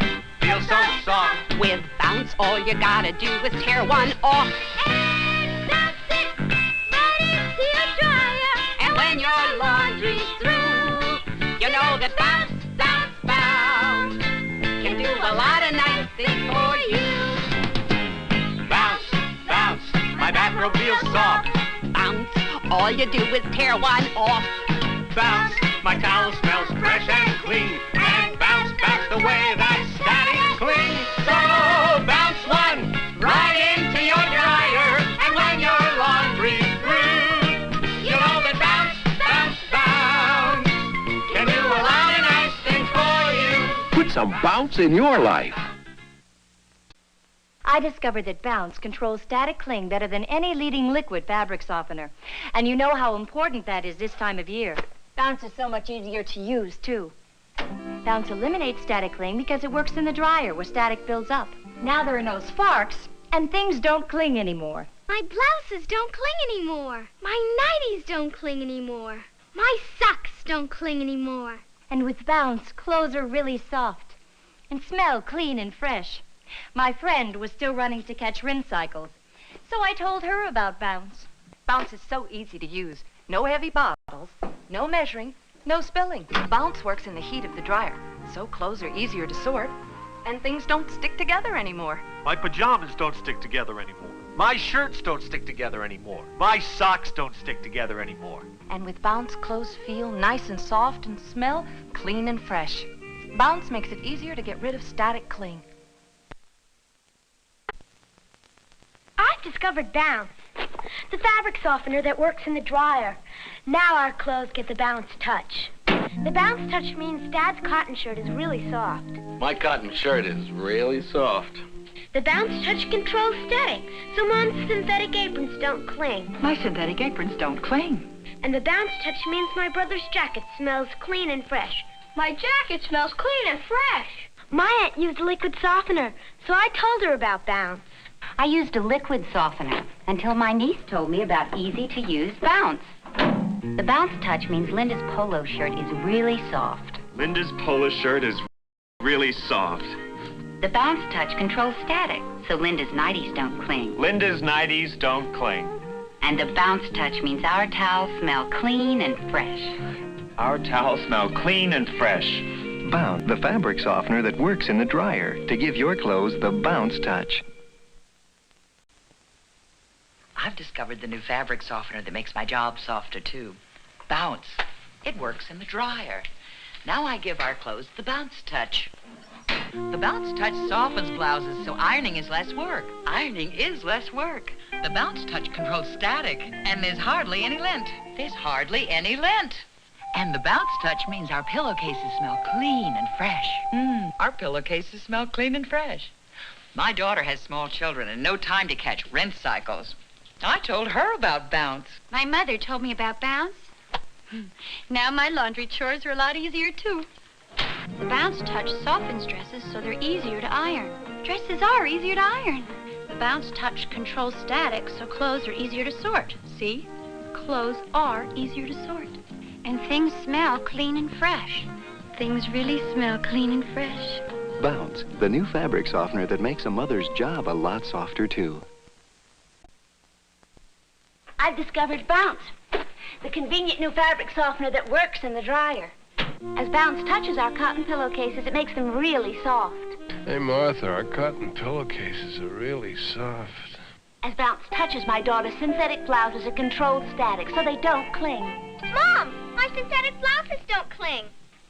[SPEAKER 2] feel so soft.
[SPEAKER 6] With Bounce, all you gotta do is tear one off.
[SPEAKER 14] And that's it, right into your dryer.
[SPEAKER 6] And when your laundry's through, you know that Bounce, Bounce, Bounce can do a lot of nice things for you.
[SPEAKER 2] Bounce, bounce, my bathrobe feels soft.
[SPEAKER 6] Bounce, all you do is tear one off.
[SPEAKER 2] Bounce, my towel smells fresh and clean. And bounce, bounce the way that static cling. So bounce one right into your dryer. And when your laundry's through, you know that Bounce, Bounce, Bounce can do a lot of nice things for you.
[SPEAKER 23] Put some bounce in your life.
[SPEAKER 8] I discovered that Bounce controls static cling better than any leading liquid fabric softener. And you know how important that is this time of year. Bounce is so much easier to use, too. Bounce eliminates static cling because it works in the dryer where static builds up. Now there are no sparks, and things don't cling anymore.
[SPEAKER 14] My blouses don't cling anymore. My nighties don't cling anymore. My socks don't cling anymore.
[SPEAKER 8] And with Bounce, clothes are really soft and smell clean and fresh. My friend was still running to catch rinse cycles, so I told her about Bounce.
[SPEAKER 18] Bounce is so easy to use. No heavy bottles, no measuring, no spilling. Bounce works in the heat of the dryer, so clothes are easier to sort, and things don't stick together anymore.
[SPEAKER 10] My pajamas don't stick together anymore. My shirts don't stick together anymore. My socks don't stick together anymore.
[SPEAKER 18] And with Bounce, clothes feel nice and soft and smell clean and fresh. Bounce makes it easier to get rid of static cling.
[SPEAKER 14] I've discovered Bounce, the fabric softener that works in the dryer. Now our clothes get the Bounce touch. The Bounce touch means Dad's cotton shirt is really soft.
[SPEAKER 19] My cotton shirt is really soft.
[SPEAKER 14] The Bounce touch controls static, so Mom's synthetic aprons don't cling.
[SPEAKER 18] My synthetic aprons don't cling.
[SPEAKER 14] And the Bounce touch means my brother's jacket smells clean and fresh. My jacket smells clean and fresh. My aunt used a liquid softener, so I told her about Bounce.
[SPEAKER 8] I used a liquid softener until my niece told me about easy-to-use Bounce. The Bounce touch means Linda's polo shirt is really soft.
[SPEAKER 10] Linda's polo shirt is really soft.
[SPEAKER 8] The Bounce touch controls static, so Linda's nighties don't cling.
[SPEAKER 10] Linda's nighties don't cling.
[SPEAKER 8] And the Bounce touch means our towels smell clean and fresh.
[SPEAKER 10] Our towels smell clean and fresh.
[SPEAKER 15] Bounce, the fabric softener that works in the dryer to give your clothes the Bounce touch.
[SPEAKER 11] I've discovered the new fabric softener that makes my job softer, too. Bounce. It works in the dryer. Now I give our clothes the Bounce touch. The Bounce touch softens blouses, so ironing is less work. Ironing is less work. The Bounce touch controls static, and there's hardly any lint. There's hardly any lint. And the Bounce touch means our pillowcases smell clean and fresh. Our pillowcases smell clean and fresh. My daughter has small children and no time to catch rinse cycles. I told her about Bounce.
[SPEAKER 12] My mother told me about Bounce. Now my laundry chores are a lot easier, too. The Bounce touch softens dresses so they're easier to iron. Dresses are easier to iron. The Bounce touch controls static so clothes are easier to sort. See? Clothes are easier to sort. And things smell clean and fresh. things really smell clean and fresh.
[SPEAKER 15] Bounce, the new fabric softener that makes a mother's job a lot softer, too.
[SPEAKER 14] I've discovered Bounce, the convenient new fabric softener that works in the dryer. As Bounce touches our cotton pillowcases, it makes them really soft.
[SPEAKER 19] Hey, Martha, our cotton pillowcases are really soft.
[SPEAKER 14] As Bounce touches my daughter's synthetic blouses, it controls static so they don't cling.
[SPEAKER 1] Mom, my synthetic blouses don't cling.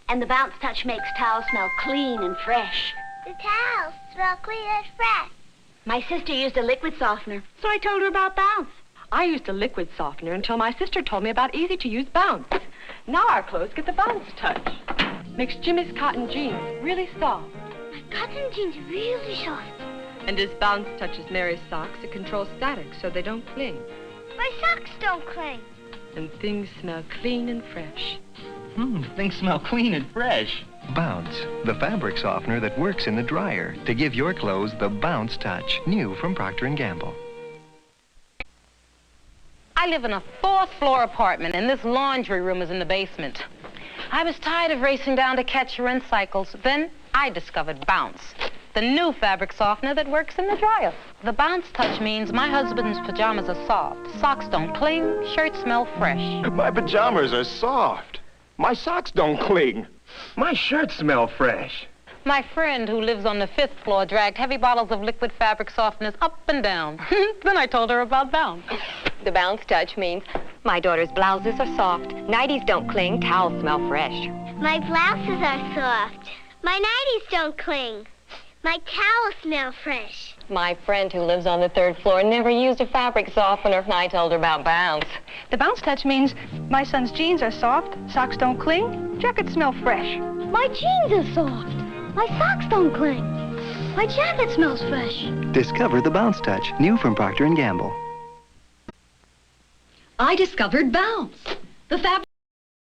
[SPEAKER 14] And the Bounce Touch makes towels smell clean and fresh.
[SPEAKER 1] The towels smell clean and fresh.
[SPEAKER 14] My sister used a liquid softener, so I told her about Bounce.
[SPEAKER 18] I used a liquid softener until my sister told me about easy-to-use Bounce. Now our clothes get the Bounce Touch. Makes Jimmy's cotton jeans really soft.
[SPEAKER 1] My cotton jeans are really soft.
[SPEAKER 18] And as Bounce touches Mary's socks, it controls static so they don't cling.
[SPEAKER 1] My socks don't cling.
[SPEAKER 18] And things smell clean and fresh.
[SPEAKER 5] Things smell clean and fresh.
[SPEAKER 15] Bounce, the fabric softener that works in the dryer to give your clothes the Bounce Touch, new from Procter & Gamble.
[SPEAKER 3] I live in a 4th-floor apartment, and this laundry room is in the basement. I was tired of racing down to catch rinse cycles. Then I discovered Bounce, the new fabric softener that works in the dryer. The Bounce Touch means my husband's pajamas are soft, socks don't cling, shirts smell fresh.
[SPEAKER 19] My pajamas are soft. My socks don't cling. My shirts smell fresh.
[SPEAKER 3] My friend who lives on the 5th floor dragged heavy bottles of liquid fabric softeners up and down. Then I told her about Bounce.
[SPEAKER 8] The Bounce Touch means my daughter's blouses are soft, nighties don't cling, towels smell fresh.
[SPEAKER 1] My blouses are soft. My nighties don't cling. My towels smell fresh.
[SPEAKER 8] My friend who lives on the 3rd floor never used a fabric softener, and I told her about Bounce.
[SPEAKER 4] The Bounce Touch means my son's jeans are soft, socks don't cling, jackets smell fresh.
[SPEAKER 1] My jeans are soft. My socks don't cling. My jacket smells fresh.
[SPEAKER 15] Discover the Bounce Touch, new from Procter & Gamble.
[SPEAKER 9] I discovered Bounce, the fabric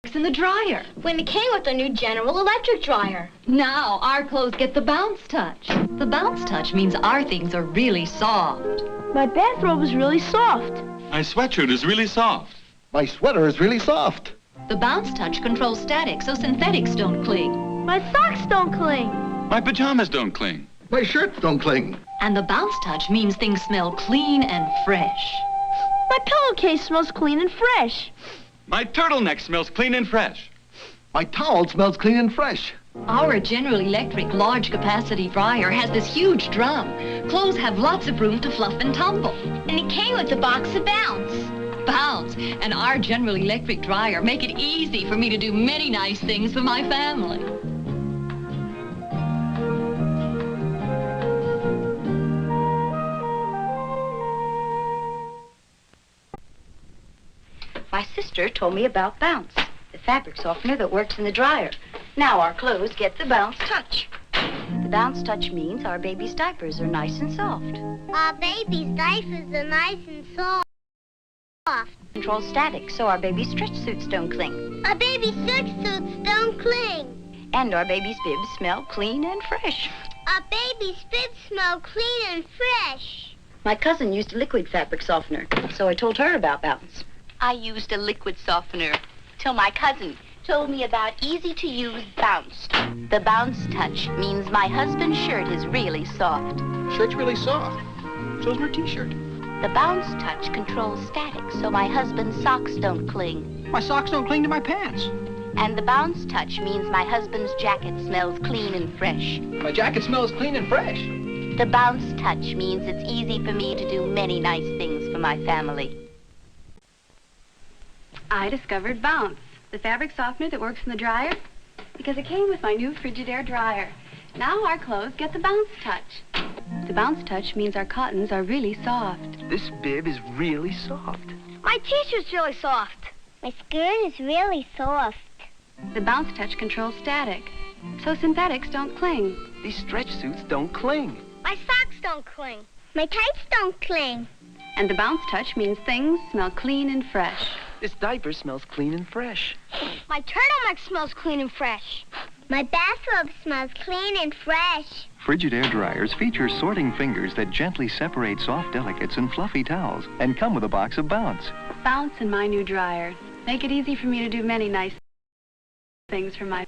[SPEAKER 9] works in the dryer.
[SPEAKER 1] When it came with the new General Electric dryer.
[SPEAKER 9] Now our clothes get the Bounce Touch. The Bounce Touch means our things are really soft.
[SPEAKER 14] My bathrobe is really soft.
[SPEAKER 13] My sweatshirt is really soft.
[SPEAKER 19] My sweater is really soft.
[SPEAKER 9] The Bounce Touch controls static so synthetics don't cling.
[SPEAKER 14] My socks don't cling.
[SPEAKER 13] My pajamas don't cling.
[SPEAKER 19] My shirts don't cling.
[SPEAKER 9] And the Bounce Touch means things smell clean and fresh.
[SPEAKER 14] My pillowcase smells clean and fresh.
[SPEAKER 13] My turtleneck smells clean and fresh.
[SPEAKER 19] My towel smells clean and fresh.
[SPEAKER 9] Our General Electric large capacity dryer has this huge drum. Clothes have lots of room to fluff and tumble.
[SPEAKER 1] And it came with a box of Bounce.
[SPEAKER 9] Bounce and our General Electric dryer make it easy for me to do many nice things for my family.
[SPEAKER 14] My sister told me about Bounce, the fabric softener that works in the dryer. Now our clothes get the Bounce Touch. The Bounce Touch means our baby's diapers are nice and soft.
[SPEAKER 1] Our baby's diapers are nice and soft.
[SPEAKER 14] Controls static so our baby's stretch suits don't cling.
[SPEAKER 1] Our baby's stretch suits don't cling.
[SPEAKER 14] And our baby's bibs smell clean and fresh.
[SPEAKER 1] Our baby's bibs smell clean and fresh.
[SPEAKER 14] My cousin used a liquid fabric softener, so I told her about Bounce. I used a liquid softener till my cousin told me about easy-to-use Bounce. The Bounce Touch means my husband's shirt is really soft.
[SPEAKER 19] Shirt's really soft. So's my t-shirt.
[SPEAKER 14] The Bounce Touch controls static so my husband's socks don't cling.
[SPEAKER 5] My socks don't cling to my pants.
[SPEAKER 14] And the Bounce Touch means my husband's jacket smells clean and fresh.
[SPEAKER 5] My jacket smells clean and fresh.
[SPEAKER 14] The Bounce Touch means it's easy for me to do many nice things for my family.
[SPEAKER 12] I discovered Bounce, the fabric softener that works in the dryer, because it came with my new Frigidaire dryer. Now our clothes get the Bounce Touch. The Bounce Touch means our cottons are really soft.
[SPEAKER 19] This bib is really soft.
[SPEAKER 1] My t-shirt's really soft. My skirt is really soft.
[SPEAKER 12] The Bounce Touch controls static, so synthetics don't cling.
[SPEAKER 19] These stretch suits don't cling.
[SPEAKER 1] My socks don't cling. My tights don't cling.
[SPEAKER 12] And the Bounce Touch means things smell clean and fresh.
[SPEAKER 19] This diaper smells clean and fresh.
[SPEAKER 1] My turtleneck smells clean and fresh. My bathrobe smells clean and fresh.
[SPEAKER 15] Frigidaire dryers feature sorting fingers that gently separate soft delicates and fluffy towels and come with a box of Bounce.
[SPEAKER 12] Bounce in my new dryer. Make it easy for me to do many nice things for my...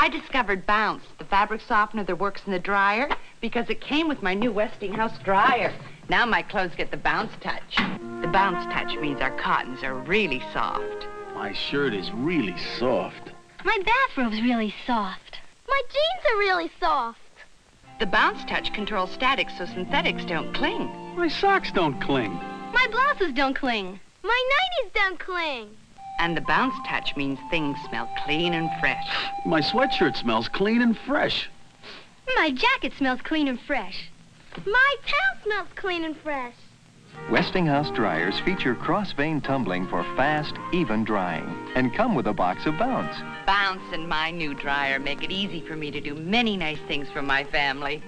[SPEAKER 11] I discovered Bounce, the fabric softener that works in the dryer, because it came with my new Westinghouse dryer. Now my clothes get the Bounce touch. The Bounce touch means our cottons are really soft.
[SPEAKER 19] My shirt is really soft.
[SPEAKER 1] My bathrobe's really soft. My jeans are really soft.
[SPEAKER 11] The Bounce touch controls static so synthetics don't cling.
[SPEAKER 7] My socks don't cling.
[SPEAKER 1] My blouses don't cling. My nighties don't cling.
[SPEAKER 11] And the Bounce touch means things smell clean and fresh.
[SPEAKER 7] My sweatshirt smells clean and fresh.
[SPEAKER 1] My jacket smells clean and fresh. My towel smells clean and fresh.
[SPEAKER 15] Westinghouse dryers feature cross-vane tumbling for fast, even drying and come with a box of Bounce.
[SPEAKER 11] Bounce and my new dryer make it easy for me to do many nice things for my family.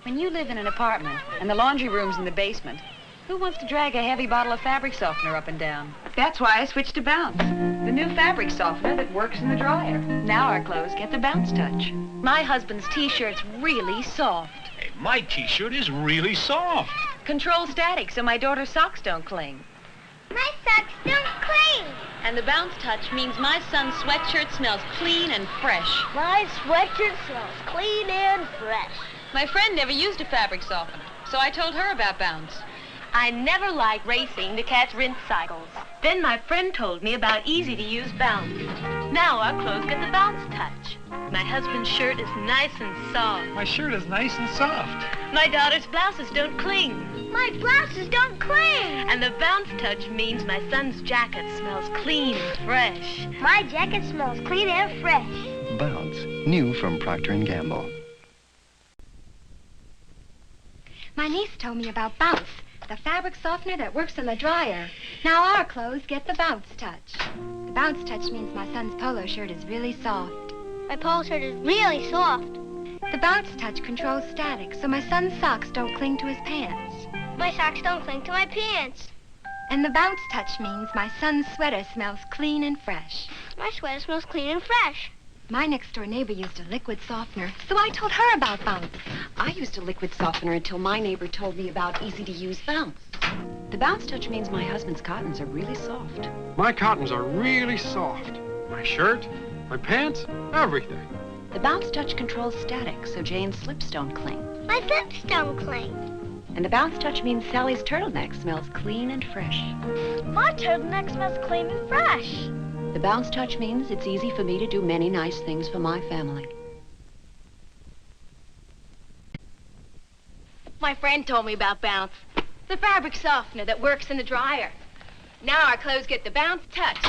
[SPEAKER 24] When you live in an apartment and the laundry room's in the basement, who wants to drag a heavy bottle of fabric softener up and down? That's why I switched to Bounce, the new fabric softener that works in the dryer. Now our clothes get the Bounce touch.
[SPEAKER 21] My husband's T-shirt's really soft.
[SPEAKER 13] Hey, my T-shirt is really soft.
[SPEAKER 24] Control static so my daughter's socks don't cling.
[SPEAKER 1] My socks don't cling.
[SPEAKER 21] And the Bounce touch means my son's sweatshirt smells clean and fresh.
[SPEAKER 14] My sweatshirt smells clean and fresh.
[SPEAKER 21] My friend never used a fabric softener, so I told her about Bounce. I never liked racing to catch rinse cycles. Then my friend told me about easy-to-use Bounce. Now our clothes get the Bounce touch. My husband's shirt is nice and soft.
[SPEAKER 5] My shirt is nice and soft.
[SPEAKER 21] My daughter's blouses don't cling.
[SPEAKER 1] My blouses don't cling.
[SPEAKER 21] And the Bounce touch means my son's jacket smells clean and fresh.
[SPEAKER 1] My jacket smells clean and fresh.
[SPEAKER 15] Bounce, new from Procter & Gamble.
[SPEAKER 8] My niece told me about Bounce, the fabric softener that works in the dryer. Now our clothes get the Bounce touch. The Bounce touch means my son's polo shirt is really soft.
[SPEAKER 1] My polo shirt is really soft.
[SPEAKER 8] The Bounce touch controls static so my son's socks don't cling to his pants.
[SPEAKER 1] My socks don't cling to my pants.
[SPEAKER 8] And the Bounce touch means my son's sweater smells clean and fresh.
[SPEAKER 1] My sweater smells clean and fresh.
[SPEAKER 8] My next-door neighbor used a liquid softener, so I told her about Bounce.
[SPEAKER 16] I used a liquid softener until my neighbor told me about easy-to-use Bounce. The Bounce touch means my husband's cottons are really soft.
[SPEAKER 7] My cottons are really soft. My shirt, my pants, everything.
[SPEAKER 16] The Bounce touch controls static so Jane's slips don't cling.
[SPEAKER 1] My slips don't cling.
[SPEAKER 16] And the Bounce touch means Sally's turtleneck smells clean and fresh.
[SPEAKER 14] My turtleneck smells clean and fresh.
[SPEAKER 16] The Bounce touch means it's easy for me to do many nice things for my family.
[SPEAKER 21] My friend told me about Bounce, the fabric softener that works in the dryer. Now our clothes get the Bounce touch.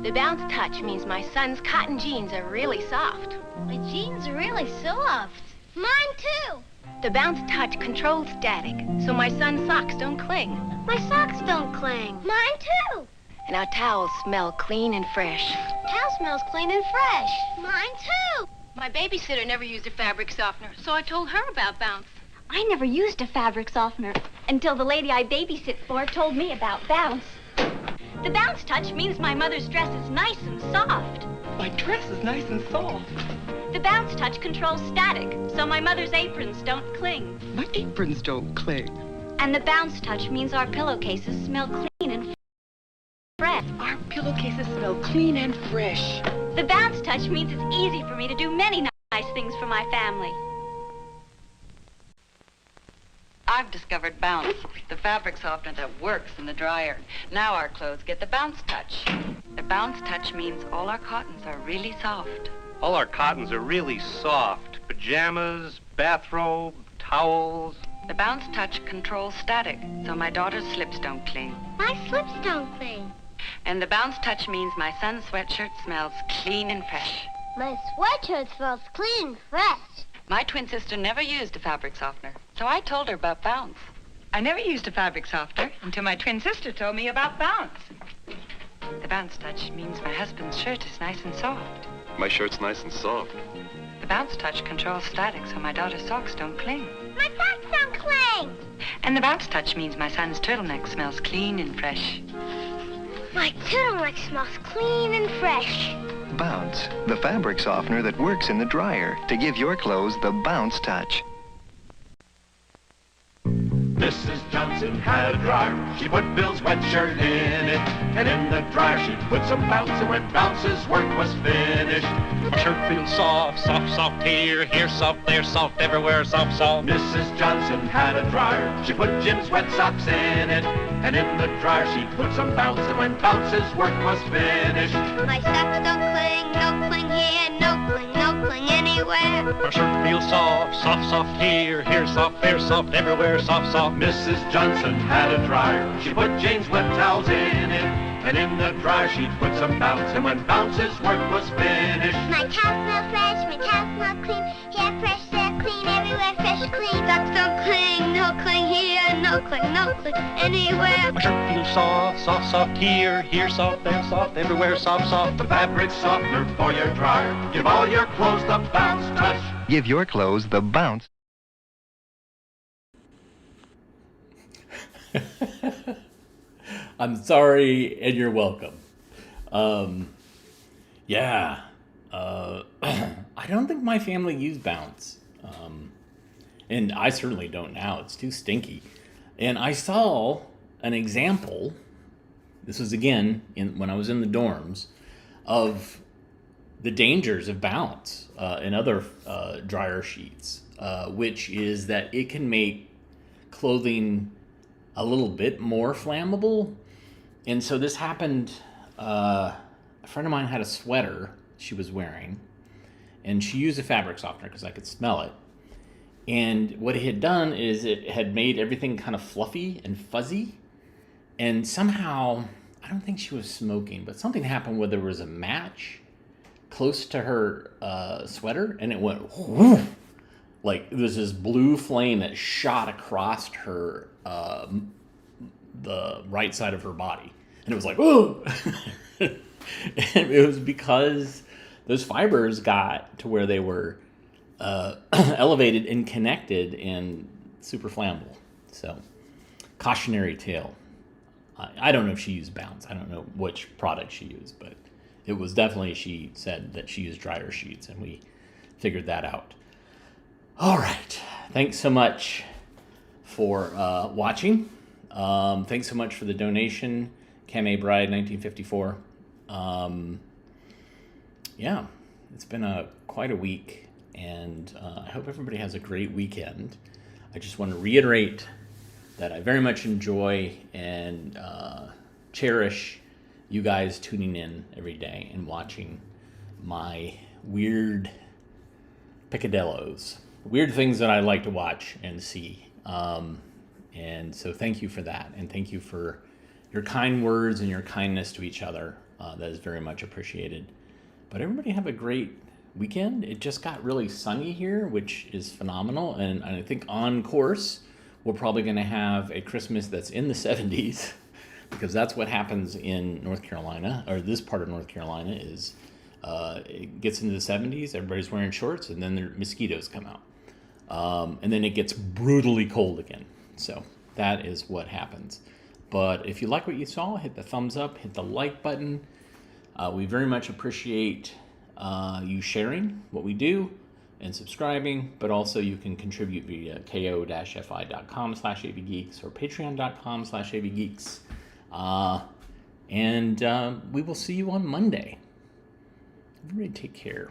[SPEAKER 21] The Bounce touch means my son's cotton jeans are really soft.
[SPEAKER 1] My jeans are really soft. Mine too.
[SPEAKER 21] The Bounce touch controls static, so my son's socks don't cling.
[SPEAKER 1] My socks don't cling. Mine too.
[SPEAKER 21] And our towels smell clean and fresh.
[SPEAKER 1] Towel smells clean and fresh. Mine too.
[SPEAKER 21] My babysitter never used a fabric softener, so I told her about Bounce.
[SPEAKER 8] I never used a fabric softener until the lady I babysit for told me about Bounce.
[SPEAKER 21] The Bounce touch means my mother's dress is nice and soft.
[SPEAKER 5] My dress is nice and soft.
[SPEAKER 21] The Bounce touch controls static, so my mother's aprons don't cling.
[SPEAKER 5] My aprons don't cling.
[SPEAKER 8] And the Bounce touch means our pillowcases smell clean and fresh.
[SPEAKER 5] Our pillowcases smell clean and fresh.
[SPEAKER 21] The Bounce touch means it's easy for me to do many nice things for my family.
[SPEAKER 11] I've discovered Bounce, the fabric softener that works in the dryer. Now our clothes get the Bounce touch. The Bounce touch means all our cottons are really soft.
[SPEAKER 10] All our cottons are really soft. Pajamas, bathrobe, towels.
[SPEAKER 11] The Bounce touch controls static, so my daughter's slips don't cling.
[SPEAKER 1] My slips don't cling.
[SPEAKER 11] And the Bounce touch means my son's sweatshirt smells clean and fresh.
[SPEAKER 1] My sweatshirt smells clean and fresh.
[SPEAKER 11] My twin sister never used a fabric softener, so I told her about Bounce. I never used a fabric softener until my twin sister told me about Bounce. The Bounce touch means my husband's shirt is nice and soft.
[SPEAKER 13] My shirt's nice and soft.
[SPEAKER 11] The Bounce touch controls static so my daughter's socks don't cling.
[SPEAKER 1] My socks don't cling.
[SPEAKER 11] And the Bounce touch means my son's turtleneck smells clean and fresh.
[SPEAKER 1] My turtleneck smells clean and fresh.
[SPEAKER 15] Bounce, the fabric softener that works in the dryer to give your clothes the Bounce touch.
[SPEAKER 2] Mrs. Johnson had a dryer. She put Bill's wet shirt in it, and in the dryer she put some Bounce, and when Bounce's work was finished,
[SPEAKER 6] my shirt feels soft, soft, soft here, here soft, there soft, everywhere soft, soft.
[SPEAKER 2] Mrs. Johnson had a dryer. She put Jim's wet socks in it, and in the dryer she put some Bounce, and when Bounce's work was finished,
[SPEAKER 1] my socks don't cling, no cling here, no cling anywhere.
[SPEAKER 6] My shirt feels soft, soft, soft here, here soft, there soft, everywhere soft, soft.
[SPEAKER 2] Mrs. Johnson had a dryer. She put Jane's wet towels in it, and in the dryer she'd put some Bounce, and when Bounce's work was finished,
[SPEAKER 1] my towels smell fresh, my towels smell clean, here fresh, there clean, everywhere fresh, clean. Socks don't cling, no cling here, no cling anywhere.
[SPEAKER 6] My shirt feels soft, soft, soft here, here soft, there soft, everywhere soft, soft.
[SPEAKER 2] The fabric softener for your dryer. Give all your clothes the Bounce touch.
[SPEAKER 15] Give your clothes the bounce.
[SPEAKER 17] I'm sorry, and you're welcome. Yeah. I don't think my family used Bounce. And I certainly don't now. It's too stinky. And I saw an example, this was again when I was in the dorms, of the dangers of Bounce and other dryer sheets, which is that it can make clothing a little bit more flammable. And so this happened, a friend of mine had a sweater she was wearing, and she used a fabric softener because I could smell it. And what it had done is it had made everything kind of fluffy and fuzzy. And somehow, I don't think she was smoking, but something happened where there was a match close to her sweater, and it went whoosh, like there was this blue flame that shot across her, the right side of her body. And it was like, oh! And it was because those fibers got to where they were elevated and connected and super flammable. So, cautionary tale. I don't know if she used Bounce. I don't know which product she used, but it was definitely, she said that she used dryer sheets, and we figured that out. All right. Thanks so much for watching. Thanks so much for the donation, Cam A. Bride, 1954. Yeah, it's been quite a week. And I hope everybody has a great weekend. I just want to reiterate that I very much enjoy and cherish you guys tuning in every day and watching my weird picadillos, weird things that I like to watch and see. And so thank you for that. And thank you for your kind words and your kindness to each other. That is very much appreciated. But everybody have a great weekend. It just got really sunny here, which is phenomenal, and I think on course we're probably going to have a Christmas that's in the 70s, because that's what happens in North Carolina, or this part of North Carolina is it gets into the 70s, everybody's wearing shorts, and then the mosquitoes come out, and then it gets brutally cold again. So that is what happens. But if you like what you saw, hit the thumbs up, hit the like button. We very much appreciate you sharing what we do and subscribing, but also you can contribute via ko-fi.com/abgeeks or patreon.com/abgeeks. And we will see you on Monday. Everybody take care.